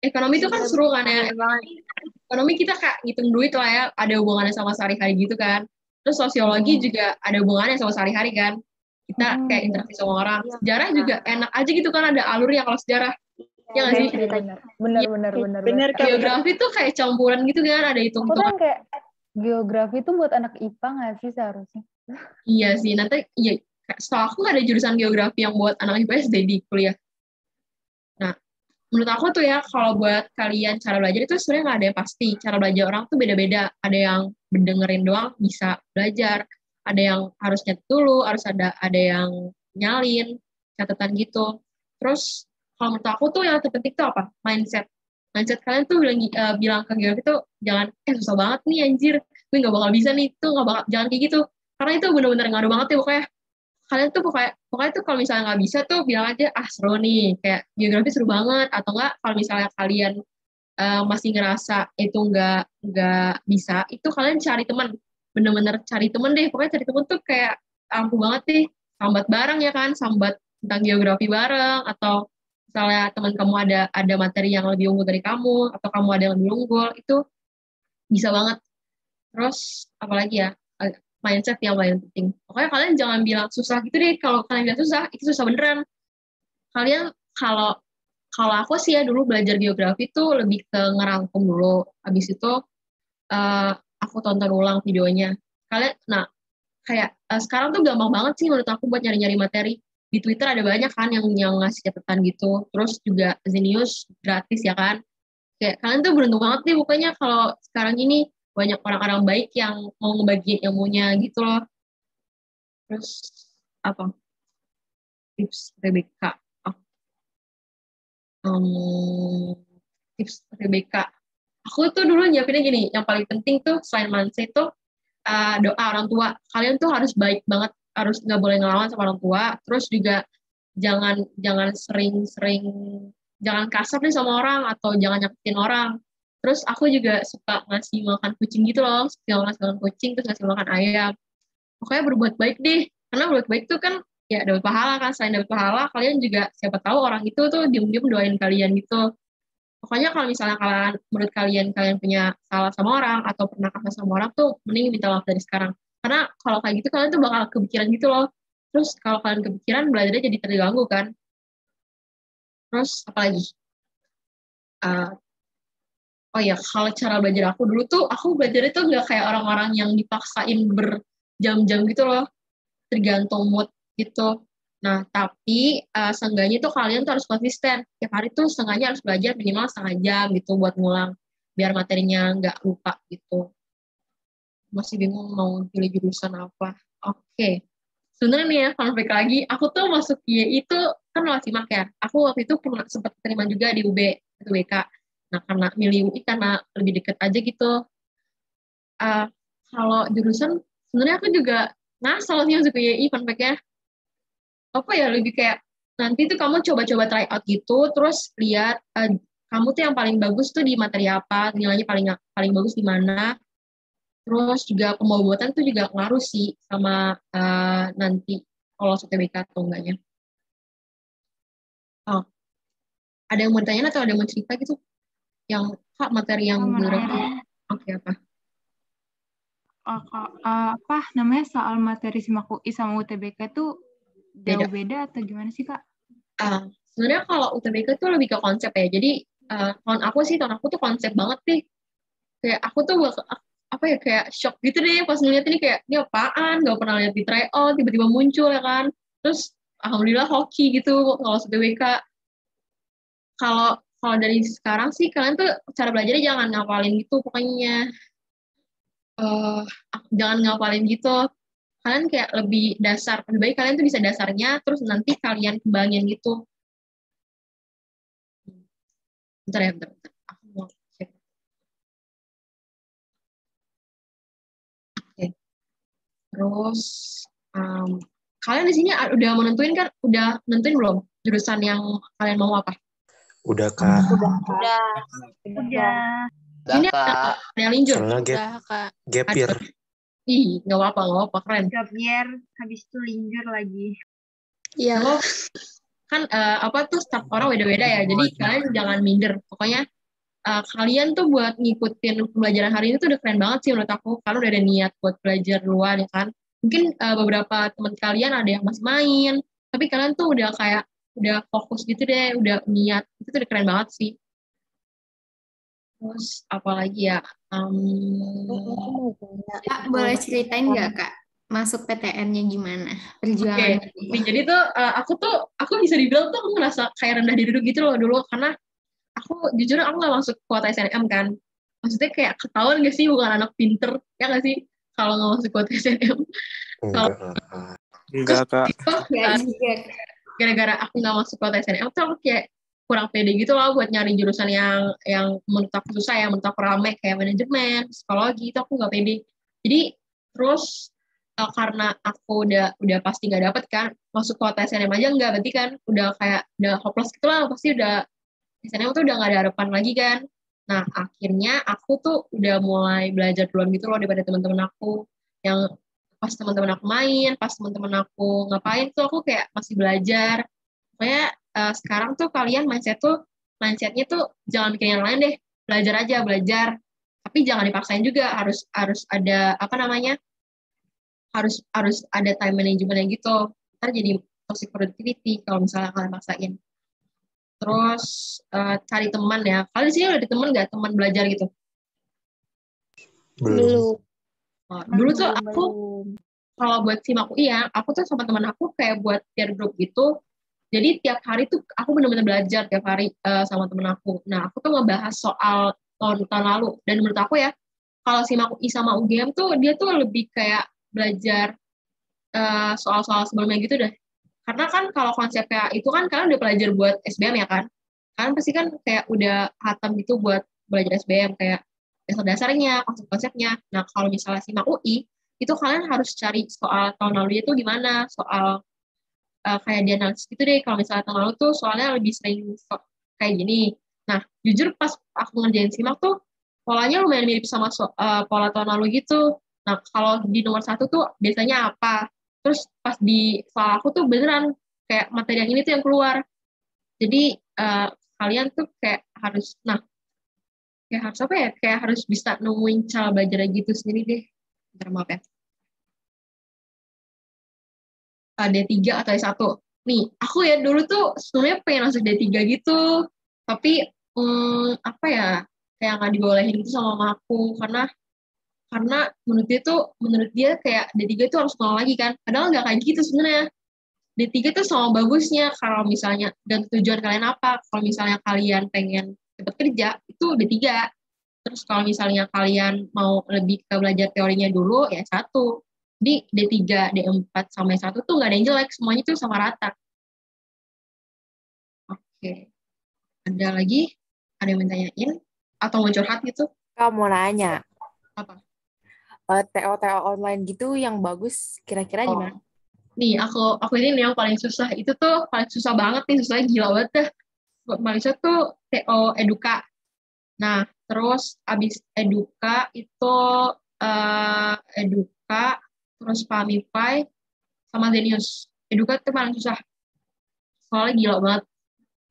ekonomi itu kan seru kan ya. Ekonomi kita kayak ngitung duit lah ya, ada hubungannya sama sehari-hari gitu kan. Terus sosiologi juga ada hubungannya sama sehari-hari kan. Kita kayak interaksi sama orang. Sejarah juga enak aja gitu kan, ada alurnya kalau sejarah. Ya nggak sih? Bener. Geografi tuh kayak campuran gitu kan, ada hitung-hitungan. geografi itu buat anak IPA nggak sih seharusnya? Iya sih, nanti iya, setahu aku nggak ada jurusan geografi yang buat anak IPS deh di kuliah. Nah, menurut aku tuh ya, kalau buat kalian cara belajar itu sebenarnya nggak ada yang pasti. Cara belajar orang tuh beda-beda. Ada yang mendengerin doang bisa belajar. Ada yang harus nyatet dulu, harus ada yang nyalin, catatan gitu. Terus, kalau menurut aku tuh yang terpenting tuh apa? Mindset. Mindset kalian tuh bilang ke geografi tuh, jangan, susah banget nih anjir, gue nggak bakal bisa nih, tuh nggak bakal, jangan kayak gitu. Karena itu bener-bener ngaruh banget ya, pokoknya kalian tuh pokoknya tuh kalau misalnya nggak bisa tuh bilang aja seru nih, kayak geografi seru banget, atau enggak kalau misalnya kalian masih ngerasa itu nggak bisa, itu kalian cari teman, bener-bener cari teman deh, pokoknya cari teman tuh kayak ampuh banget deh, sambat bareng ya kan, sambat tentang geografi bareng, atau misalnya teman kamu ada materi yang lebih unggul dari kamu, atau kamu ada yang lebih unggul, itu bisa banget. Terus apalagi ya, mindset yang paling penting. Pokoknya kalian jangan bilang susah gitu deh. Kalau kalian bilang susah, itu susah beneran. Kalian kalau aku sih ya dulu belajar geografi itu lebih ke ngerangkum dulu. Habis itu aku tonton ulang videonya. Kalian, nah kayak sekarang tuh gampang banget sih menurut aku buat nyari-nyari materi. Di Twitter ada banyak kan yang ngasih catatan gitu. Terus juga Zenius gratis ya kan. Kayak kalian tuh beruntung banget nih pokoknya kalau sekarang ini banyak orang-orang baik yang mau ngebagiin ilmunya gitu loh. Terus apa? Tips Rebecca. Tips Rebecca. Aku tuh dulu nyiapinnya gini, yang paling penting tuh selain mindset tuh doa orang tua. Kalian tuh harus baik banget, harus nggak boleh ngelawan sama orang tua. Terus juga jangan sering-sering, jangan kasar nih sama orang atau jangan nyakitin orang. Terus aku juga suka ngasih makan kucing gitu loh, suka ngasih makan kucing, terus ngasih makan ayam. Pokoknya berbuat baik deh, karena berbuat baik tuh kan ya dapat pahala kan, selain dapat pahala, kalian juga siapa tahu orang itu tuh diem-diem doain kalian gitu. Pokoknya kalau misalnya menurut kalian punya salah sama orang, atau pernah kasar sama orang tuh, mending minta maaf dari sekarang. Karena kalau kayak gitu, kalian tuh bakal kepikiran gitu loh. Terus kalau kalian kepikiran, belajarnya jadi terganggu kan. Terus apalagi? Oh ya, kalau cara belajar aku dulu tuh, aku belajar itu nggak kayak orang-orang yang dipaksain berjam-jam gitu loh, tergantung mood gitu. Nah, tapi seenggaknya tuh kalian tuh harus konsisten. Tiap hari tuh seenggaknya harus belajar minimal setengah jam gitu buat ngulang, biar materinya nggak lupa gitu. Masih bingung mau pilih jurusan apa. Oke. Sebenarnya nih ya, fun fact lagi, aku tuh masuk IAI itu kan lewat SIMAK ya. Aku waktu itu pernah sempat terima juga di UBK. Nah, karena milih UI karena lebih dekat aja gitu. Kalau jurusan, sebenarnya aku juga ngasal sih masuk IAI, fun fact-nya. Apa ya, lebih kayak, nanti tuh kamu coba-coba try out gitu, terus lihat kamu tuh yang paling bagus tuh di materi apa, nilainya paling bagus di mana. Terus juga pembobotan tuh juga ngaruh sih sama nanti kalau UTBK atau enggaknya. Oh, ada yang mau ditanya atau ada yang mau cerita gitu? Yang Kak, materi yang geografi. Oke, apa? Apa namanya soal materi SIMAK UI sama UTBK itu jauh beda atau gimana sih Kak? Sebenarnya kalau UTBK itu lebih ke konsep ya. Jadi tahun aku tuh konsep banget nih. Kayak aku tuh apa ya, kayak shock gitu deh pas ngeliat ini, kayak ini apaan, gak pernah lihat di tryout tiba-tiba muncul ya kan. Terus alhamdulillah hoki gitu kalau UTBK. Kalau dari sekarang sih kalian tuh cara belajarnya jangan ngapalin gitu pokoknya. Jangan ngapalin gitu. Kalian kayak lebih dasar. Lebih baik kalian tuh bisa dasarnya, terus nanti kalian kembangin gitu. Bentar ya, bentar. Aku mau cek. Oke. Terus, kalian di sini udah menentuin kan? Udah nentuin belum jurusan yang kalian mau apa? Udah, Kak. Udah. Ini ada yang linjur. Soalnya gap year. Ih, nggak apa-apa, keren. Gap year, habis itu linjur lagi. Iya. Kan tuh setiap orang beda-beda ya, jadi kalian jangan minder. Pokoknya kalian tuh buat ngikutin pembelajaran hari ini tuh udah keren banget sih menurut aku. Kalau udah ada niat buat belajar luar ya kan. Mungkin beberapa teman kalian ada yang masih main, tapi kalian tuh udah fokus gitu deh, udah niat. Itu tuh udah keren banget sih. Terus apalagi ya? Aku mau tanya. Kak, boleh ceritain nggak Kak masuk PTN-nya gimana? Oke, Perjuangannya nih jadi tuh aku bisa dibilang tuh aku ngerasa kayak rendah diri gitu loh dulu karena aku jujur aku nggak masuk kuota SNM kan. Maksudnya kayak ketahuan gak sih bukan anak pinter ya nggak sih kalau nggak masuk kuota SNM. Kalau Enggak, Kak. Nggak juga. gara-gara aku nggak masuk kuota SNM tuh aku kayak kurang pede gitu loh buat nyari jurusan yang menurut aku susah ya menurut aku rame kayak manajemen, psikologi itu aku nggak pede. Jadi terus karena aku udah pasti nggak dapet kan masuk kuota SNM aja nggak berarti kan udah kayak udah hopeless gitu lah pasti udah SNM tuh udah nggak ada harapan lagi kan. Nah akhirnya aku tuh udah mulai belajar duluan gitu loh daripada teman-teman aku yang pas teman-teman aku main, pas teman-teman aku ngapain tuh aku kayak masih belajar. Pokoknya sekarang tuh kalian mindsetnya tuh jangan bikin yang lain deh, belajar aja belajar. Tapi jangan dipaksain juga harus ada apa namanya harus ada time managementnya gitu. Ntar jadi toxic productivity kalau misalnya kalian maksain. Terus cari teman ya. Kalian di sini udah ada teman nggak teman belajar gitu? Belum. Nah, dulu tuh aku kalau buat SIM aku aku tuh sama teman aku kayak buat peer group gitu. Jadi tiap hari tuh aku benar-benar belajar tiap hari sama temen aku. Nah, aku tuh ngebahas soal tahun lalu. Dan menurut aku ya, kalau SIM aku sama UGM tuh dia tuh lebih kayak belajar soal-soal sebelumnya gitu deh. Karena kan kalau konsepnya itu kan kalian udah belajar buat SBM ya kan? Kalian pasti kan kayak udah hatam gitu buat belajar SBM kayak dasar-dasarnya, konsep-konsepnya. Nah, kalau misalnya SIMAK UI, itu kalian harus cari soal tahun lalu itu gimana, soal kayak di analisis gitu deh. Kalau misalnya tahun lalu tuh soalnya lebih sering kayak gini. Nah, jujur pas aku ngerjain SIMAK tuh polanya lumayan mirip sama pola tahun lalu gitu. Nah, kalau di nomor 1 tuh biasanya apa? Terus pas di soal aku tuh beneran kayak materi yang ini tuh yang keluar. Jadi kalian tuh kayak harus, kayak harus apa ya? Kayak harus bisa nemuin cara belajar gitu sendiri deh. Bentar, maaf ya. D3 atau S1. Nih, aku ya dulu tuh sebenarnya pengen masuk D3 gitu. Tapi apa ya? Kayak nggak dibolehin gitu sama mama aku karena menurut dia kayak D3 itu harus sekolah lagi kan. Padahal nggak kayak gitu sebenarnya. D3 itu sama bagusnya kalau misalnya dan tujuan kalian apa. Kalau misalnya kalian pengen cepet kerja, itu D3. Terus kalau misalnya kalian mau lebih ke belajar teorinya dulu, ya satu. Di D3, D4, sama S1 tuh nggak ada yang jelek, semuanya tuh sama rata. Oke. Ada lagi? Ada yang menanyain? Atau mau curhat gitu? Kamu nanya. Apa? TO online gitu yang bagus kira-kira gimana? Nih, aku ini yang paling susah. Itu tuh paling susah banget nih, susahnya gila banget dah. Paling susah tuh TO Eduka. Nah, terus abis Eduka itu Eduka, terus Pamify, sama Zenius. Eduka itu paling susah. Soalnya gila banget.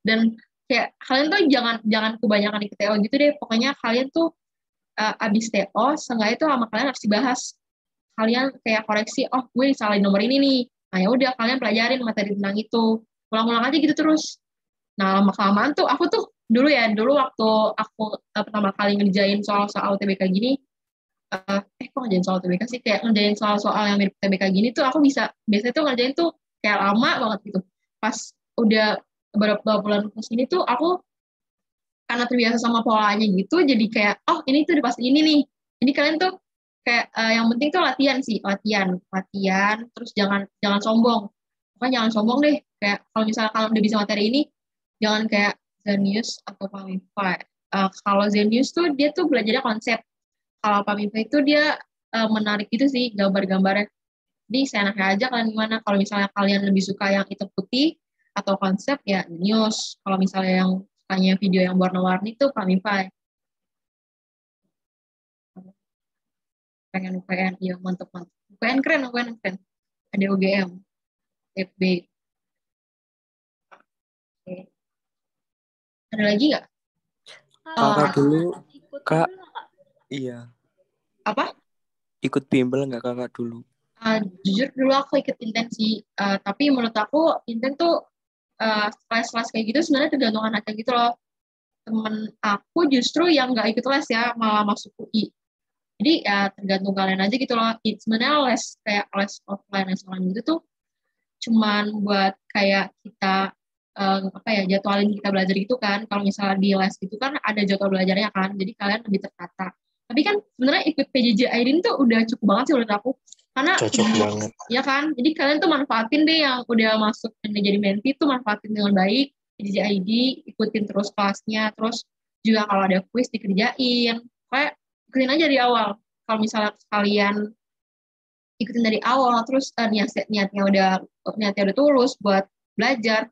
Dan kayak kalian tuh jangan kebanyakan ikut TO gitu deh. Pokoknya kalian tuh abis TO, seenggaknya itu sama kalian harus dibahas. Kalian kayak koreksi, oh gue disalahin nomor ini nih. Nah ya udah kalian pelajarin materi tentang itu. Ulang-ulang aja gitu terus. Nah lama-kelamaan tuh aku tuh dulu waktu aku pertama kali ngerjain soal-soal UTBK gini, kok ngerjain soal UTBK sih, kayak ngerjain soal-soal yang mirip UTBK gini tuh aku biasanya tuh ngerjain tuh kayak lama banget gitu. Pas udah beberapa bulan kesini tuh aku karena terbiasa sama polanya gitu, jadi kayak, oh ini tuh udah pasti ini nih. Jadi kalian tuh kayak yang penting tuh latihan sih, latihan, terus jangan sombong. Pokoknya jangan sombong deh. Kayak kalau misalnya kalian udah bisa materi ini, jangan kayak Zenius atau Pamify. Kalau Zenius tuh dia tuh belajarnya konsep. Kalau Pamify itu dia menarik gitu sih gambar-gambarnya. Jadi seenaknya aja kalian gimana. Kalau misalnya kalian lebih suka yang hitam putih atau konsep ya Zenius. Kalau misalnya yang sukanya video yang warna-warni itu Pamify. Pengen UPN, iya mantep. UPN keren. Ada UGM, FB. Oke. Ada lagi nggak? Kakak dulu, Kak. Iya. Apa? Ikut bimbel nggak kakak dulu? Jujur dulu aku ikut Inten sih, tapi menurut aku Inten tuh kelas-kelas kayak gitu sebenarnya tergantung anaknya gitu loh. temen aku justru yang nggak ikut les ya, malah masuk UI. Jadi ya tergantung kalian aja gitu loh. Sebenarnya les kayak les offline, les online gitu tuh cuman buat kayak kita jadwalin kita belajar gitu kan. Kalau misalnya di les gitu kan ada jadwal belajarnya kan, jadi kalian lebih tertata. Tapi kan sebenarnya ikut PJJ ini tuh udah cukup banget sih menurut aku, karena Cocok banget. ya kan, jadi kalian tuh manfaatin deh yang udah masuk dan jadi menti tuh manfaatin dengan baik PJJ ID, ikutin terus kelasnya, terus juga kalau ada kuis dikerjain, kayak ikutin aja dari awal. Kalau misalnya kalian ikutin dari awal, terus niatnya udah tulus buat belajar.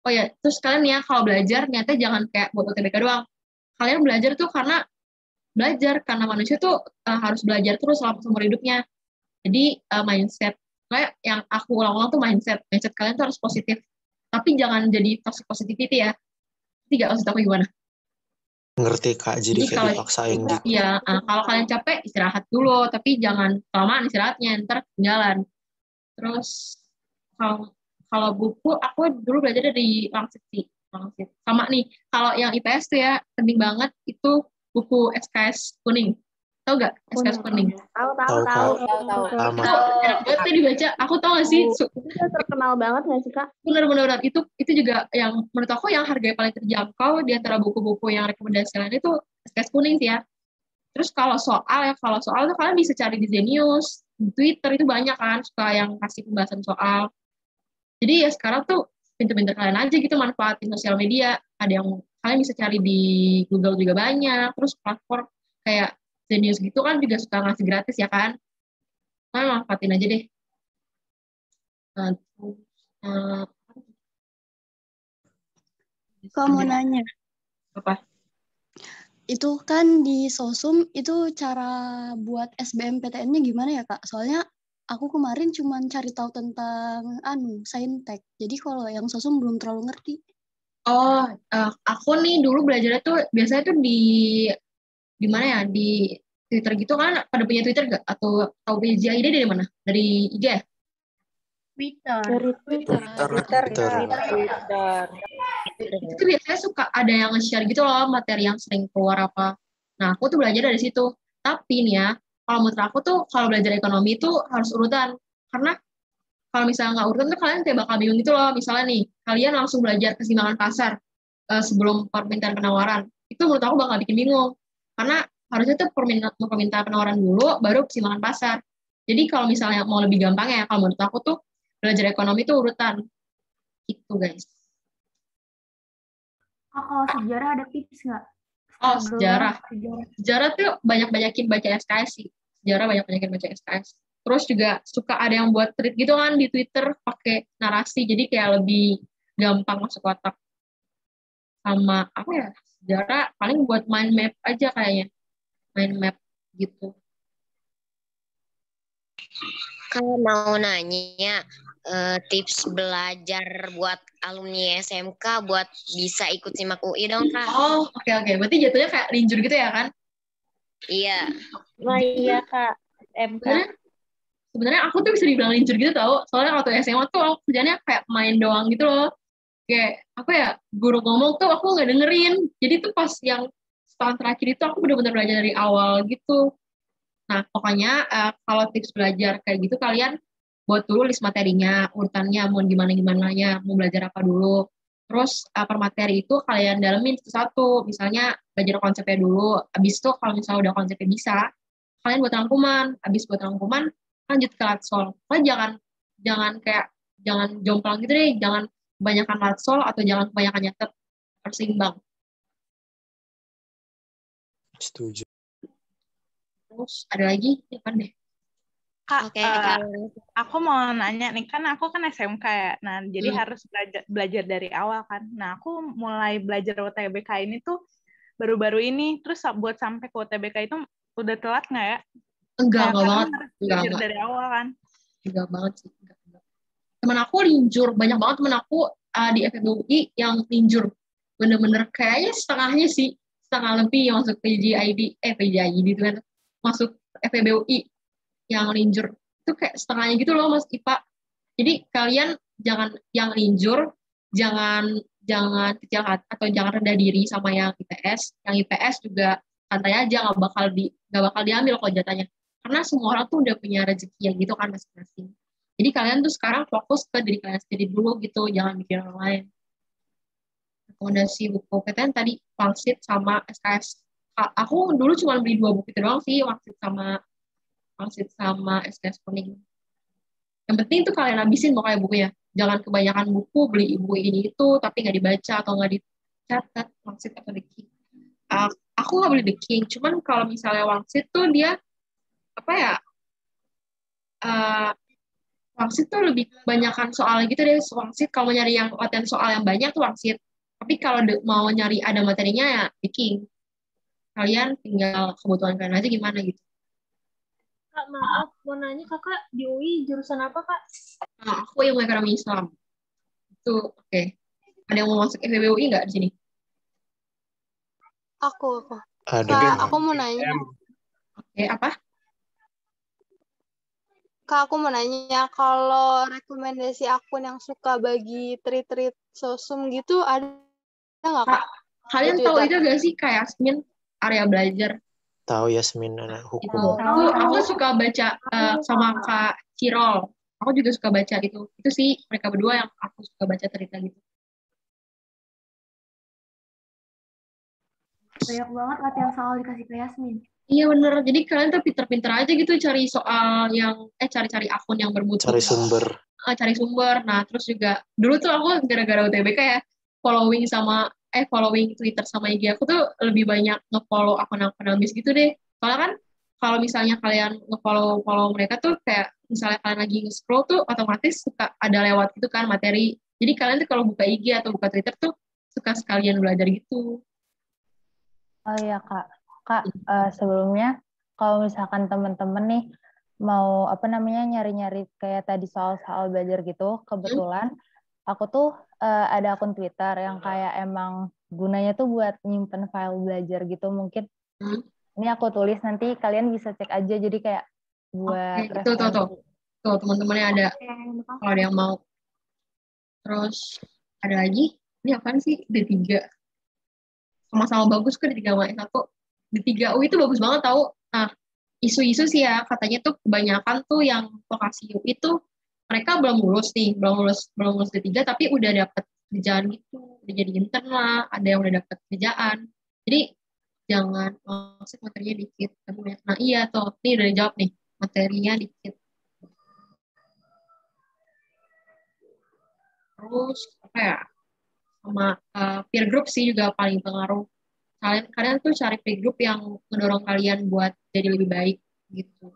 Oh ya, terus kalian ya kalau belajar niatnya jangan kayak buat UTBK doang. Kalian belajar tuh karena manusia tuh harus belajar terus selama seumur hidupnya. Jadi mindset kayak yang aku ulang-ulang tuh mindset kalian tuh harus positif. Tapi jangan jadi toxic positivity ya. Tidak maksud aku gimana? Ngerti Kak, jadi kayak kalau dipaksain gitu. Iya, kalau kalian capek istirahat dulu, tapi jangan kelamaan istirahatnya, ntar ketinggalan. Terus kalau buku, aku dulu belajar dari Langsit sih. Sama nih, kalau yang IPS tuh ya, penting banget itu buku SKS kuning. Tahu gak SKS kuning? Tahu. Enak banget tuh dibaca. Aku tau gak sih? Itu terkenal banget gak sih Kak? Benar-benar itu juga yang menurut aku yang harganya paling terjangkau di antara buku-buku yang rekomendasi lain itu SKS kuning sih ya. Terus kalau soal tuh kalian bisa cari di Zenius, di Twitter itu banyak kan suka yang kasih pembahasan soal. Jadi ya sekarang tuh pinter-pinter kalian aja gitu manfaatin sosial media. Ada yang kalian bisa cari di Google juga banyak. Terus platform kayak Zenius gitu kan juga suka ngasih gratis ya kan. Kalian manfaatin aja deh. Kau mau nanya. Apa? Itu kan di Sosum itu cara buat SBMPTN-nya gimana ya Kak? Soalnya aku kemarin cuma cari tahu tentang Saintek. Jadi kalau yang Sosum belum terlalu ngerti. Oh, aku nih dulu belajarnya tuh biasanya tuh di mana ya? Di Twitter gitu kan, pada punya Twitter gak? Atau tahu PJJ ID dari mana? Dari IG ya? Dari Twitter. Itu biasanya suka ada yang nge-share gitu loh materi yang sering keluar apa. Nah, aku tuh belajar dari situ. Tapi nih ya, kalau menurut aku tuh kalau belajar ekonomi itu harus urutan. Karena kalau misalnya nggak urutan tuh kalian kayak bakal bingung gitu loh. Misalnya nih, kalian langsung belajar keseimbangan pasar sebelum permintaan penawaran. Itu menurut aku bakal bikin bingung. Karena harusnya tuh permintaan penawaran dulu, baru keseimbangan pasar. Jadi kalau misalnya mau lebih gampang ya, kalau menurut aku tuh belajar ekonomi tuh urutan. Gitu guys. Kalau sejarah ada tips nggak? Oh, sejarah. Sejarah tuh banyak-banyakin baca SKS sih. Sejarah banyak-banyakin baca SKS. Terus juga suka ada yang buat tweet gitu kan di Twitter pakai narasi, jadi kayak lebih gampang masuk otak. Sama apa ya? Sejarah paling buat mind map aja kayaknya. Mind map gitu. Kalau mau nanya tips belajar buat alumni SMK buat bisa ikut SIMAK UI dong Kak. Oh, oke. Berarti jatuhnya kayak linjur gitu ya kan? Iya. Wah iya Kak, SMK. Sebenarnya aku tuh bisa dibilang linjur gitu tau. Soalnya waktu SMA tuh aku kerjanya kayak main doang gitu loh. Kayak apa ya, guru ngomong tuh aku nggak dengerin. Jadi tuh pas yang setahun terakhir itu aku benar-benar belajar dari awal gitu. Nah, pokoknya kalau tips belajar kayak gitu kalian buat dulu list materinya, urutannya, mau gimana-gimananya, mau belajar apa dulu. Terus per materi itu kalian dalemin satu-satu. Misalnya belajar konsepnya dulu, habis itu kalau misalnya udah konsepnya bisa, kalian buat rangkuman. Habis buat rangkuman, lanjut ke latsol. Kalian jangan jomplang gitu deh, jangan kebanyakan latsol atau jangan kebanyakan nyatet, harus seimbang. Setuju. Terus ada lagi, apa deh? Kak, aku mau nanya nih, kan aku kan SMK ya, nah jadi harus belajar dari awal kan. Nah aku mulai belajar UTBK ini tuh baru-baru ini, terus buat sampai ke UTBK itu udah telat nggak ya? Enggak banget. Belajar dari awal kan? Enggak banget sih. Temen aku linjur, banyak banget temen aku di FEB UI yang linjur. Bener-bener kayaknya setengahnya sih, setengah lebih yang masuk PJID itu kan, masuk FEB UI yang linjur. Itu kayak setengahnya gitu loh Mas Ipa. Jadi kalian jangan yang linjur, jangan jangan kecil hati atau jangan rendah diri sama yang IPS. Yang IPS juga santai aja, nggak bakal diambil kok jatahnya. Karena semua orang tuh udah punya rezeki yang gitu kan masing-masing. Jadi kalian tuh sekarang fokus ke diri kalian sendiri dulu gitu, jangan mikir orang lain. Rekomendasi buku PTN tadi Wangsit sama SKS. Aku dulu cuma beli 2 buku itu doang sih, Wangsit sama SKS Kuning. Yang penting tuh kalian habisin pokoknya bukunya. Jangan kebanyakan buku, beli buku ini itu, tapi nggak dibaca atau nggak dicatat, Wangsit atau The King. Aku nggak beli The King, cuman kalau misalnya Wangsit tuh dia, apa ya, Wangsit tuh lebih kebanyakan soal gitu deh. Wangsit kalau mau nyari yang latihan soal yang banyak tuh Wangsit. Tapi kalau mau nyari ada materinya ya The King. Kalian tinggal kebutuhan kalian aja gimana gitu. Kak, maaf, mau nanya kakak di UI jurusan apa, Kak? Nah, aku ilmu ekonomi Islam. Itu oke. Ada yang mau masuk FEB UI nggak di sini? Aku. Ada. Kak, aku mau nanya. Oke, apa? Kak, aku mau nanya, kalau rekomendasi akun yang suka bagi tweet sosum gitu, ada nggak, Kak? Kalian tahu itu gak sih, kayak Yasmin, area belajar? Tahu Yasmin, anak hukum. Aku suka baca sama Kak Cirol. Aku juga suka baca itu. Itu sih mereka berdua yang aku suka baca cerita gitu. Banyak banget latihan soal dikasih ke Yasmin. Iya bener. Jadi kalian tuh pinter-pinter aja gitu cari soal yang cari-cari akun yang bermutu. Cari sumber. Cari sumber. Nah terus juga dulu tuh aku gara-gara UTBK ya following Twitter sama IG aku tuh lebih banyak nge-follow akun-akun ambis gitu deh. Soalnya kan kalau misalnya kalian nge-follow mereka tuh kayak misalnya kalian lagi nge-scroll tuh otomatis suka ada lewat gitu kan materi. Jadi kalian tuh kalau buka IG atau buka Twitter tuh suka sekalian belajar gitu. Oh iya Kak. Kak, sebelumnya kalau misalkan teman-teman nih mau nyari-nyari kayak tadi soal-soal belajar gitu, kebetulan aku tuh ada akun Twitter yang kayak emang gunanya tuh buat nyimpen file belajar gitu mungkin. Ini aku tulis nanti kalian bisa cek aja jadi kayak buat referensi. Tuh teman-temannya ada. Kalau ada yang mau. Terus ada lagi. Ini apaan sih? D3. Sama-sama bagus kan D3 sama S1. D3 UI itu bagus banget tahu. Nah, isu-isu sih ya katanya tuh kebanyakan tuh yang vokasi UI itu mereka belum lulus D3 tapi udah dapat kerjaan gitu, udah jadi intern lah, ada yang udah dapat kerjaan. Jadi jangan maksud materinya dikit tapi banyak. Nah iya tuh, ini udah dijawab nih, materinya dikit. Terus apa ya? Sama peer group sih juga paling pengaruh. Kalian tuh cari peer group yang mendorong kalian buat jadi lebih baik gitu.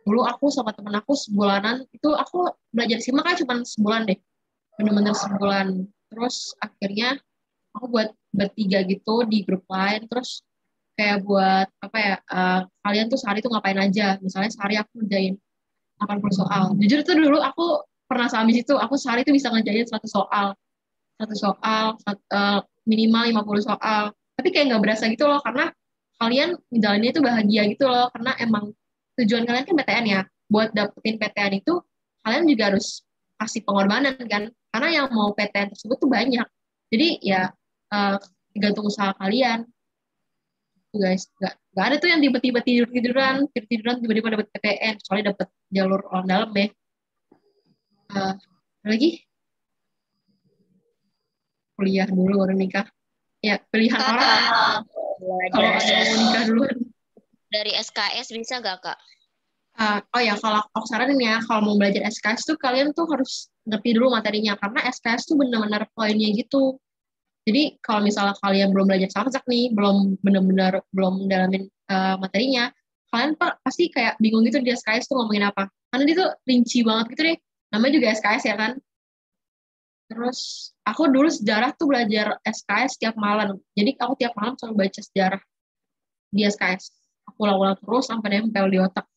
Dulu aku sama temen aku sebulanan, itu aku belajar SIMA kan cuma sebulan deh. Bener-bener sebulan. Terus akhirnya aku buat bertiga gitu di grup lain. Terus kayak buat, kalian tuh sehari tuh ngapain aja. Misalnya sehari aku ngerjain 80 soal. Jujur tuh dulu aku pernah sehabis itu, aku sehari tuh bisa ngerjain 100 soal. Minimal 50 soal. Tapi kayak nggak berasa gitu loh, karena kalian jalannya itu bahagia gitu loh. Karena emang tujuan kalian kan PTN ya, buat dapetin PTN itu kalian juga harus kasih pengorbanan kan, karena yang mau PTN tersebut tuh banyak. Jadi ya tergantung usaha kalian. Tuh guys, nggak ada tuh yang tiba-tiba tiduran tiba-tiba dapet PTN, soalnya dapet jalur orang dalam ya. Lagi kuliah dulu baru nikah. Ya pilihan orang. Kalau ada yang mau nikah duluan. Dari SKS bisa gak, Kak? Kalau aku saranin ya, kalau mau belajar SKS tuh kalian tuh harus ngerti dulu materinya, karena SKS tuh benar-benar poinnya gitu. Jadi kalau misalnya kalian belum belajar samsak nih, belum mendalamin materinya, kalian pasti kayak bingung gitu di SKS tuh ngomongin apa. Karena dia tuh rinci banget gitu deh. Namanya juga SKS ya kan. Terus aku dulu sejarah tuh belajar SKS tiap malam. Jadi aku tiap malam selalu baca sejarah di SKS. Aku ulang-ulang terus sampai nempel di otak.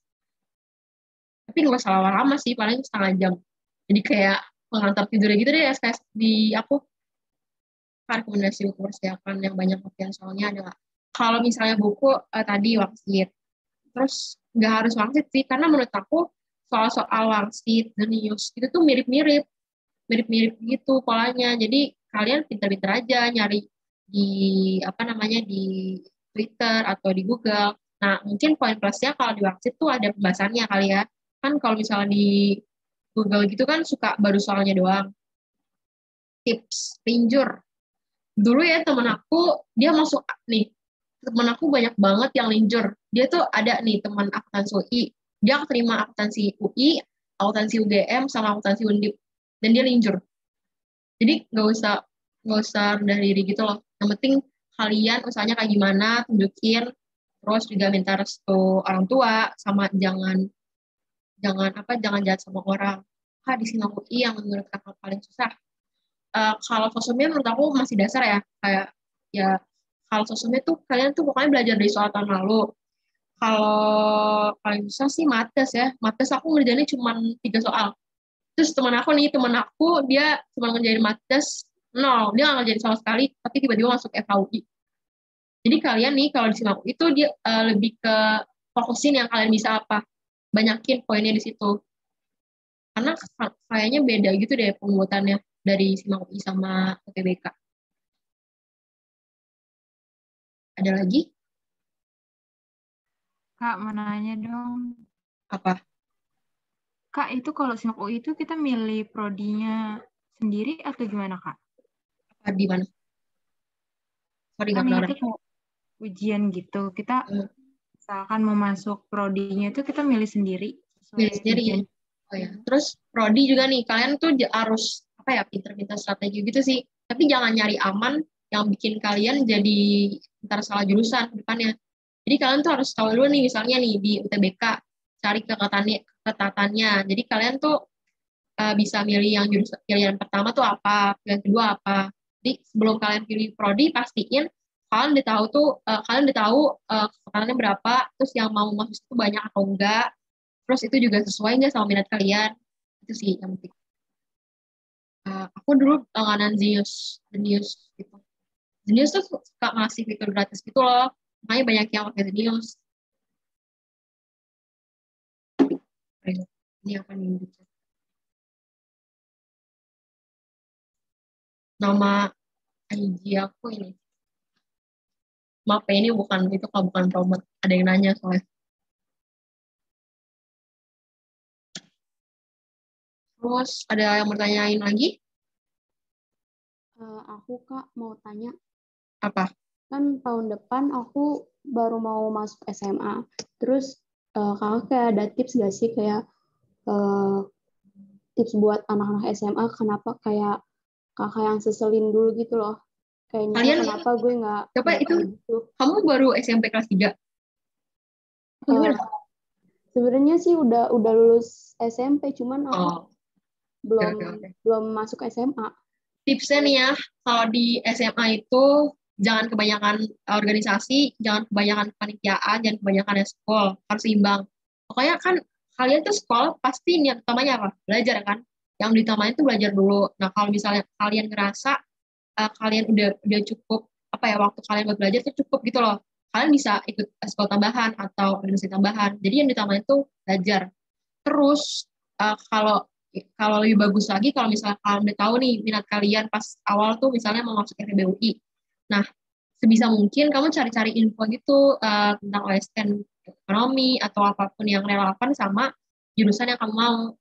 Tapi nggak salah lama sih, paling setengah jam. Jadi kayak pengantar tidur gitu deh SKS di aku. Rekomendasi buku persiapan yang banyak latihan soalnya adalah kalau misalnya buku tadi Wangsit. Terus nggak harus Wangsit sih, karena menurut aku soal-soal Wangsit, Genius itu tuh mirip-mirip gitu polanya. Jadi kalian pinter-pinter aja nyari di apa namanya di Twitter atau di Google. Nah, mungkin poin plusnya kalau di Worksheet tuh ada pembahasannya kali ya. Kan kalau misalnya di Google gitu kan suka baru soalnya doang. Tips linjur. Dulu ya temen aku, dia masuk nih, temen aku banyak banget yang linjur. Dia tuh ada nih teman akuntansi UI. Dia keterima akuntansi UI, akuntansi UGM, sama akuntansi Undip. Dan dia linjur. Jadi nggak usah rendah diri gitu loh. Yang penting kalian usahanya kayak gimana, tunjukin. Terus juga minta restu orang tua, sama jangan jahat sama orang. Di Sinop UI yang menurut kakak paling susah. Kalau sosumnya menurut aku masih dasar ya, kayak ya kalau sosumnya tuh kalian tuh pokoknya belajar dari soal tahun lalu. Kalau paling susah sih mates ya, mates aku ngerjainnya cuma 3 soal. Terus teman aku dia cuma ngerjain mates 0, dia nggak ngerjain sama sekali, tapi tiba-tiba masuk FKUI. Jadi kalian nih kalau di Sinop itu dia lebih ke fokusin yang kalian bisa apa, banyakin poinnya di situ. Karena kayaknya beda gitu deh pembuatannya dari Sinop UI sama UTBK. Ada lagi? Kak, mau nanya dong. Apa? Kak, itu kalau Sinop UI itu kita milih prodinya sendiri atau gimana, Kak? Di mana? Sorry, Kan nggak itu kayak ujian gitu. Kita misalkan mau masuk prodinya itu kita milih sendiri. Milih sendiri. Ujian. Oh ya. Terus prodi juga nih, kalian tuh harus apa ya, pinter-pinter strategi gitu sih. Tapi jangan nyari aman yang bikin kalian jadi ntar salah jurusan ke depannya. Jadi kalian tuh harus tahu dulu nih, misalnya nih di UTBK cari keketatannya. Jadi kalian tuh bisa milih yang jurusan pilihan pertama tuh apa, pilihan kedua apa. Jadi sebelum kalian pilih prodi, pastiin kalian udah tahu tuh keketatannya berapa, terus yang mau masuk itu banyak atau enggak. Terus itu juga sesuai nggak sama minat kalian. Itu sih yang penting. Aku dulu langganan Zenius gitu. Zenius tuh suka ngasih fitur gratis gitu loh. Makanya banyak yang pakai Zenius. Ini apa nih? Nama IG aku ini. Maaf ya, ini bukan promote. Ada yang nanya soalnya. Terus ada yang bertanyain lagi? Aku Kak mau tanya. Apa? Kan tahun depan aku baru mau masuk SMA. Terus kakak kayak ada tips gak sih kayak tips buat anak-anak SMA kenapa kayak kakak yang seselin dulu gitu loh. Kayaknya kenapa gue nggak itu gitu. Kamu baru SMP kelas 3? Sebenarnya sih udah lulus SMP, cuman aku belum masuk SMA. Tipsnya nih ya, kalau di SMA itu jangan kebanyakan organisasi, jangan kebanyakan kepanitiaan, jangan kebanyakan eskul, harus seimbang. Pokoknya kan kalian tuh sekolah pasti niat utamanya apa? Belajar kan? Yang ditamain tuh belajar dulu. Nah, kalau misalnya kalian ngerasa kalian udah cukup waktu kalian buat belajar tuh cukup gitu loh. Kalian bisa ikut sekolah tambahan atau organisasi tambahan. Jadi yang ditamain tuh belajar. Terus kalau lebih bagus lagi kalau misalnya kalian udah tahu nih minat kalian pas awal tuh misalnya mau masuk FEB UI. Nah, sebisa mungkin kamu cari-cari info gitu tentang OSN ekonomi atau apapun yang relevan sama jurusan yang kamu mau.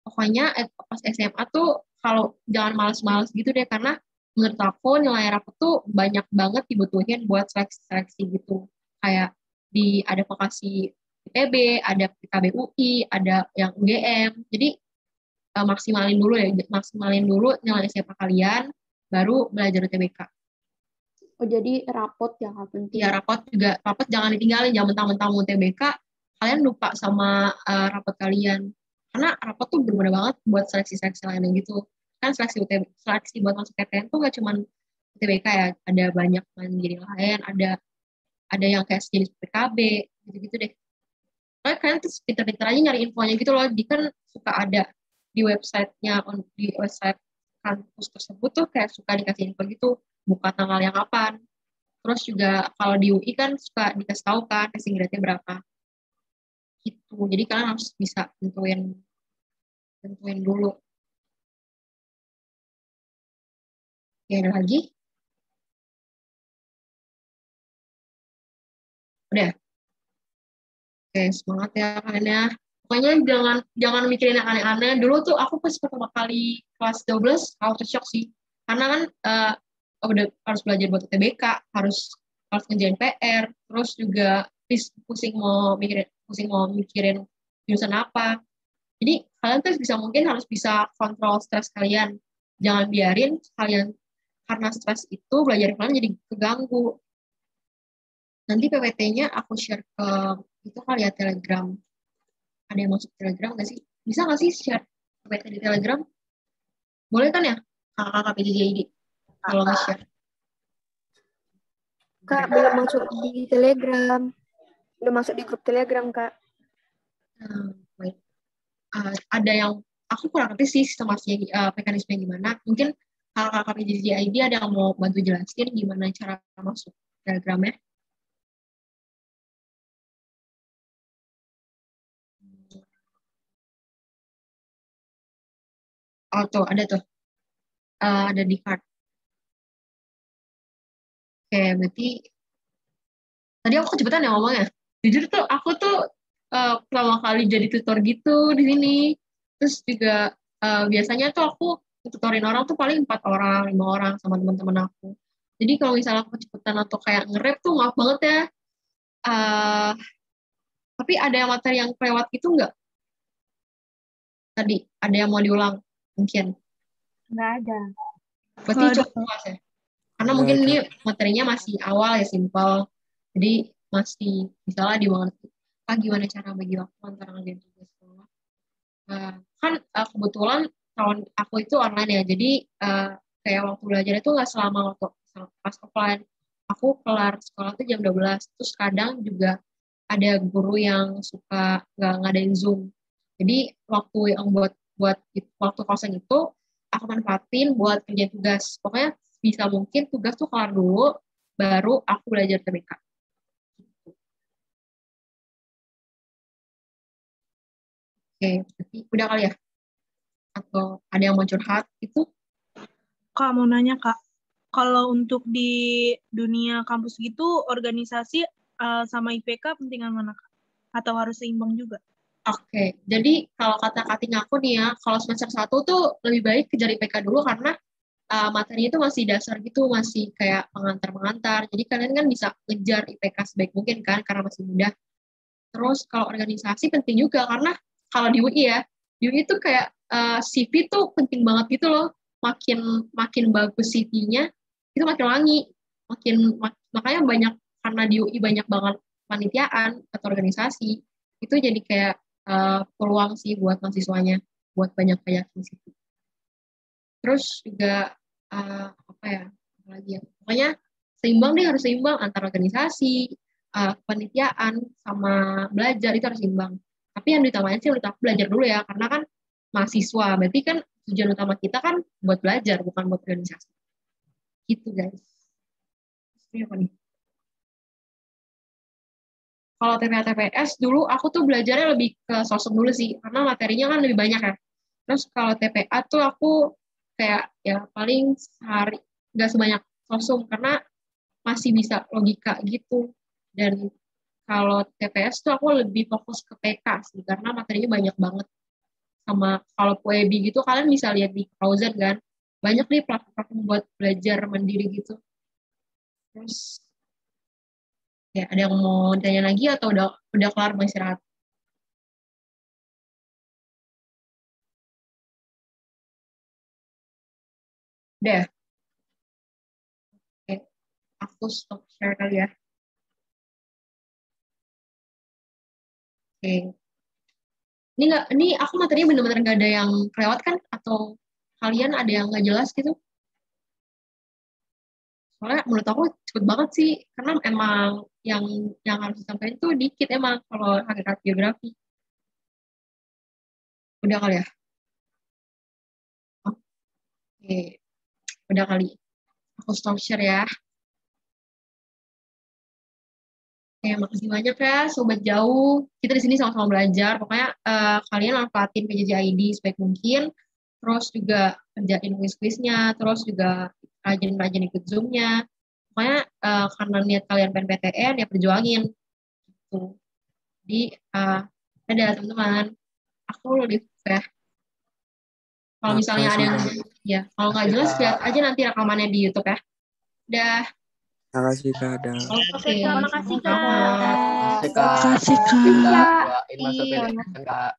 Pokoknya pas SMA tuh kalau jangan malas-malas gitu deh, karena menurut aku nilai rapot tuh banyak banget dibutuhin buat seleksi gitu. Kayak ada vokasi IPB, ada PKB UI, ada yang UGM. Jadi maksimalin dulu nilai SMA kalian, baru belajar UTBK. Oh, jadi rapot yang penting. Iya, rapot jangan ditinggalin, jangan mentang-mentang UTBK kalian lupa sama rapot kalian. Karena rapot tuh berbeda banget buat seleksi-seleksi lainnya gitu. Kan seleksi buat masuk PTN tuh gak cuma UTBK ya, ada banyak mandiri lain, ada yang kayak sejenis PKB, gitu-gitu deh. Soalnya kalian tuh pinter-pinter aja nyari infonya gitu loh. Di kan suka ada di website kampus tersebut tuh kayak suka dikasih info gitu, buka tanggal yang kapan. Terus juga kalau di UI kan suka dikasih tahu kan passing grade-nya berapa. Gitu. Jadi kalian harus bisa tentuin dulu. Oke, ada lagi? Udah. Oke, semangat ya kalian ya. Pokoknya jangan mikirin yang aneh-aneh. Dulu tuh aku pas pertama kali kelas 12, aku tuh shock sih. Karena kan udah harus belajar buat UTBK, harus ngerjain PR, terus juga pusing mau mikirin jurusan apa. Jadi kalian tuh mungkin harus bisa kontrol stres kalian. Jangan biarin kalian karena stres itu belajar kalian jadi keganggu. Nanti PPT-nya aku share ke itu kali ya Telegram. Ada yang masuk Telegram nggak sih? Bisa nggak sih share PPT di Telegram? Boleh kan ya? Kakak PJJID kalau nge-share. Kak, belum masuk di Telegram. Belum masuk di grup Telegram, Kak. Baik. Ada yang aku kurang ngerti sih sistemnya mekanisme gimana. Mungkin kakak PJJID ada yang mau bantu jelasin gimana cara masuk Telegramnya. Oh tuh, ada tuh. Ada di card. Oke, berarti tadi aku kecepatan ya ngomongnya. Jujur tuh aku tuh pertama kali jadi tutor gitu di sini. Terus juga biasanya tuh aku tutorin orang tuh paling 4 orang, 5 orang sama teman-teman aku. Jadi kalau misalnya aku kecepatan atau kayak nge-rap tuh maaf banget ya. Tapi ada yang materi yang kelewat gitu nggak? Tadi ada yang mau diulang mungkin? Nggak ada. Berarti cukup puas ya? Karena mungkin ini materinya masih awal ya, simpel. Jadi masih misalnya dimengerti. Gimana cara bagi waktu antara ngerjain tugas sekolah. Kan kebetulan tahun aku itu online ya, jadi kayak waktu belajar itu nggak selama waktu pas offline. Aku kelar sekolah tuh jam 12, terus kadang juga ada guru yang suka nggak ngadain Zoom. Jadi waktu yang buat waktu kosong itu aku manfaatin buat kerja tugas. Pokoknya bisa mungkin tugas tuh kelar dulu, baru aku belajar TBK. Oke, berarti udah kali ya? Atau ada yang mau curhat itu? Kak, mau nanya Kak, kalau untuk di dunia kampus gitu, organisasi sama IPK pentingan mana Kak? Atau harus seimbang juga? Oke, jadi kalau kata cutting aku nih ya, kalau semester 1 tuh lebih baik kejar IPK dulu karena materinya itu masih dasar gitu, masih kayak pengantar-pengantar. Jadi kalian kan bisa ngejar IPK sebaik mungkin kan, karena masih mudah. Terus kalau organisasi penting juga, karena kalau di UI ya, di UI itu kayak CV tuh penting banget gitu loh. Makin bagus CV-nya, itu makin wangi. Makanya banyak, karena di UI banyak banget panitiaan atau organisasi, itu jadi kayak peluang sih buat mahasiswanya, buat banyak-banyak di situ. Terus juga apa ya, lagi ya, pokoknya seimbang deh, harus seimbang antara organisasi, penelitian sama belajar itu harus seimbang. Tapi yang diutamain sih menurut aku belajar dulu ya, karena kan mahasiswa, berarti kan tujuan utama kita kan buat belajar, bukan buat organisasi. Gitu guys. Ini apa nih? Kalau TPA-TPS dulu aku tuh belajarnya lebih ke sosum dulu sih, karena materinya kan lebih banyak ya. Terus kalau TPA tuh aku kayak ya paling sehari nggak sebanyak sosum karena masih bisa logika gitu. Dan kalau TPS tuh aku lebih fokus ke PK sih karena materinya banyak banget. Sama kalau PUEB gitu kalian bisa lihat di browser kan, banyak nih platform buat belajar mandiri gitu. Terus ya ada yang mau ditanya lagi atau udah kelar mau istirahat? Udah. Oke, aku stop share kali ya. Oke. Ini aku materinya benar-benar nggak ada yang kelewat kan? Atau kalian ada yang nggak jelas gitu? Soalnya menurut aku cepet banget sih, karena emang yang harus disampaikan tuh dikit emang kalau hakikat geografi. Udah kali ya? Oke, udah kali. Aku stop share ya. Oke, makasih banyak ya Sobat Jauh. Kita di sini sama-sama belajar. Pokoknya kalian manfaatin PJJ ID sebaik mungkin. terus juga kerjain quiz-quiznya, terus juga rajin-rajin ikut Zoom-nya. Pokoknya karena niat kalian pengen PTN, ya perjuangin. Gitu. Jadi, ada teman-teman. Aku lebih ya. Kalau misalnya ada yang, ya, kalau nggak jelas, lihat aja nanti rekamannya di YouTube ya. Udah. Makasih Kak. Oke, terima kasih Kak. Terima kasih Kak. Makasih Kak. Doain masuk PTN Kak.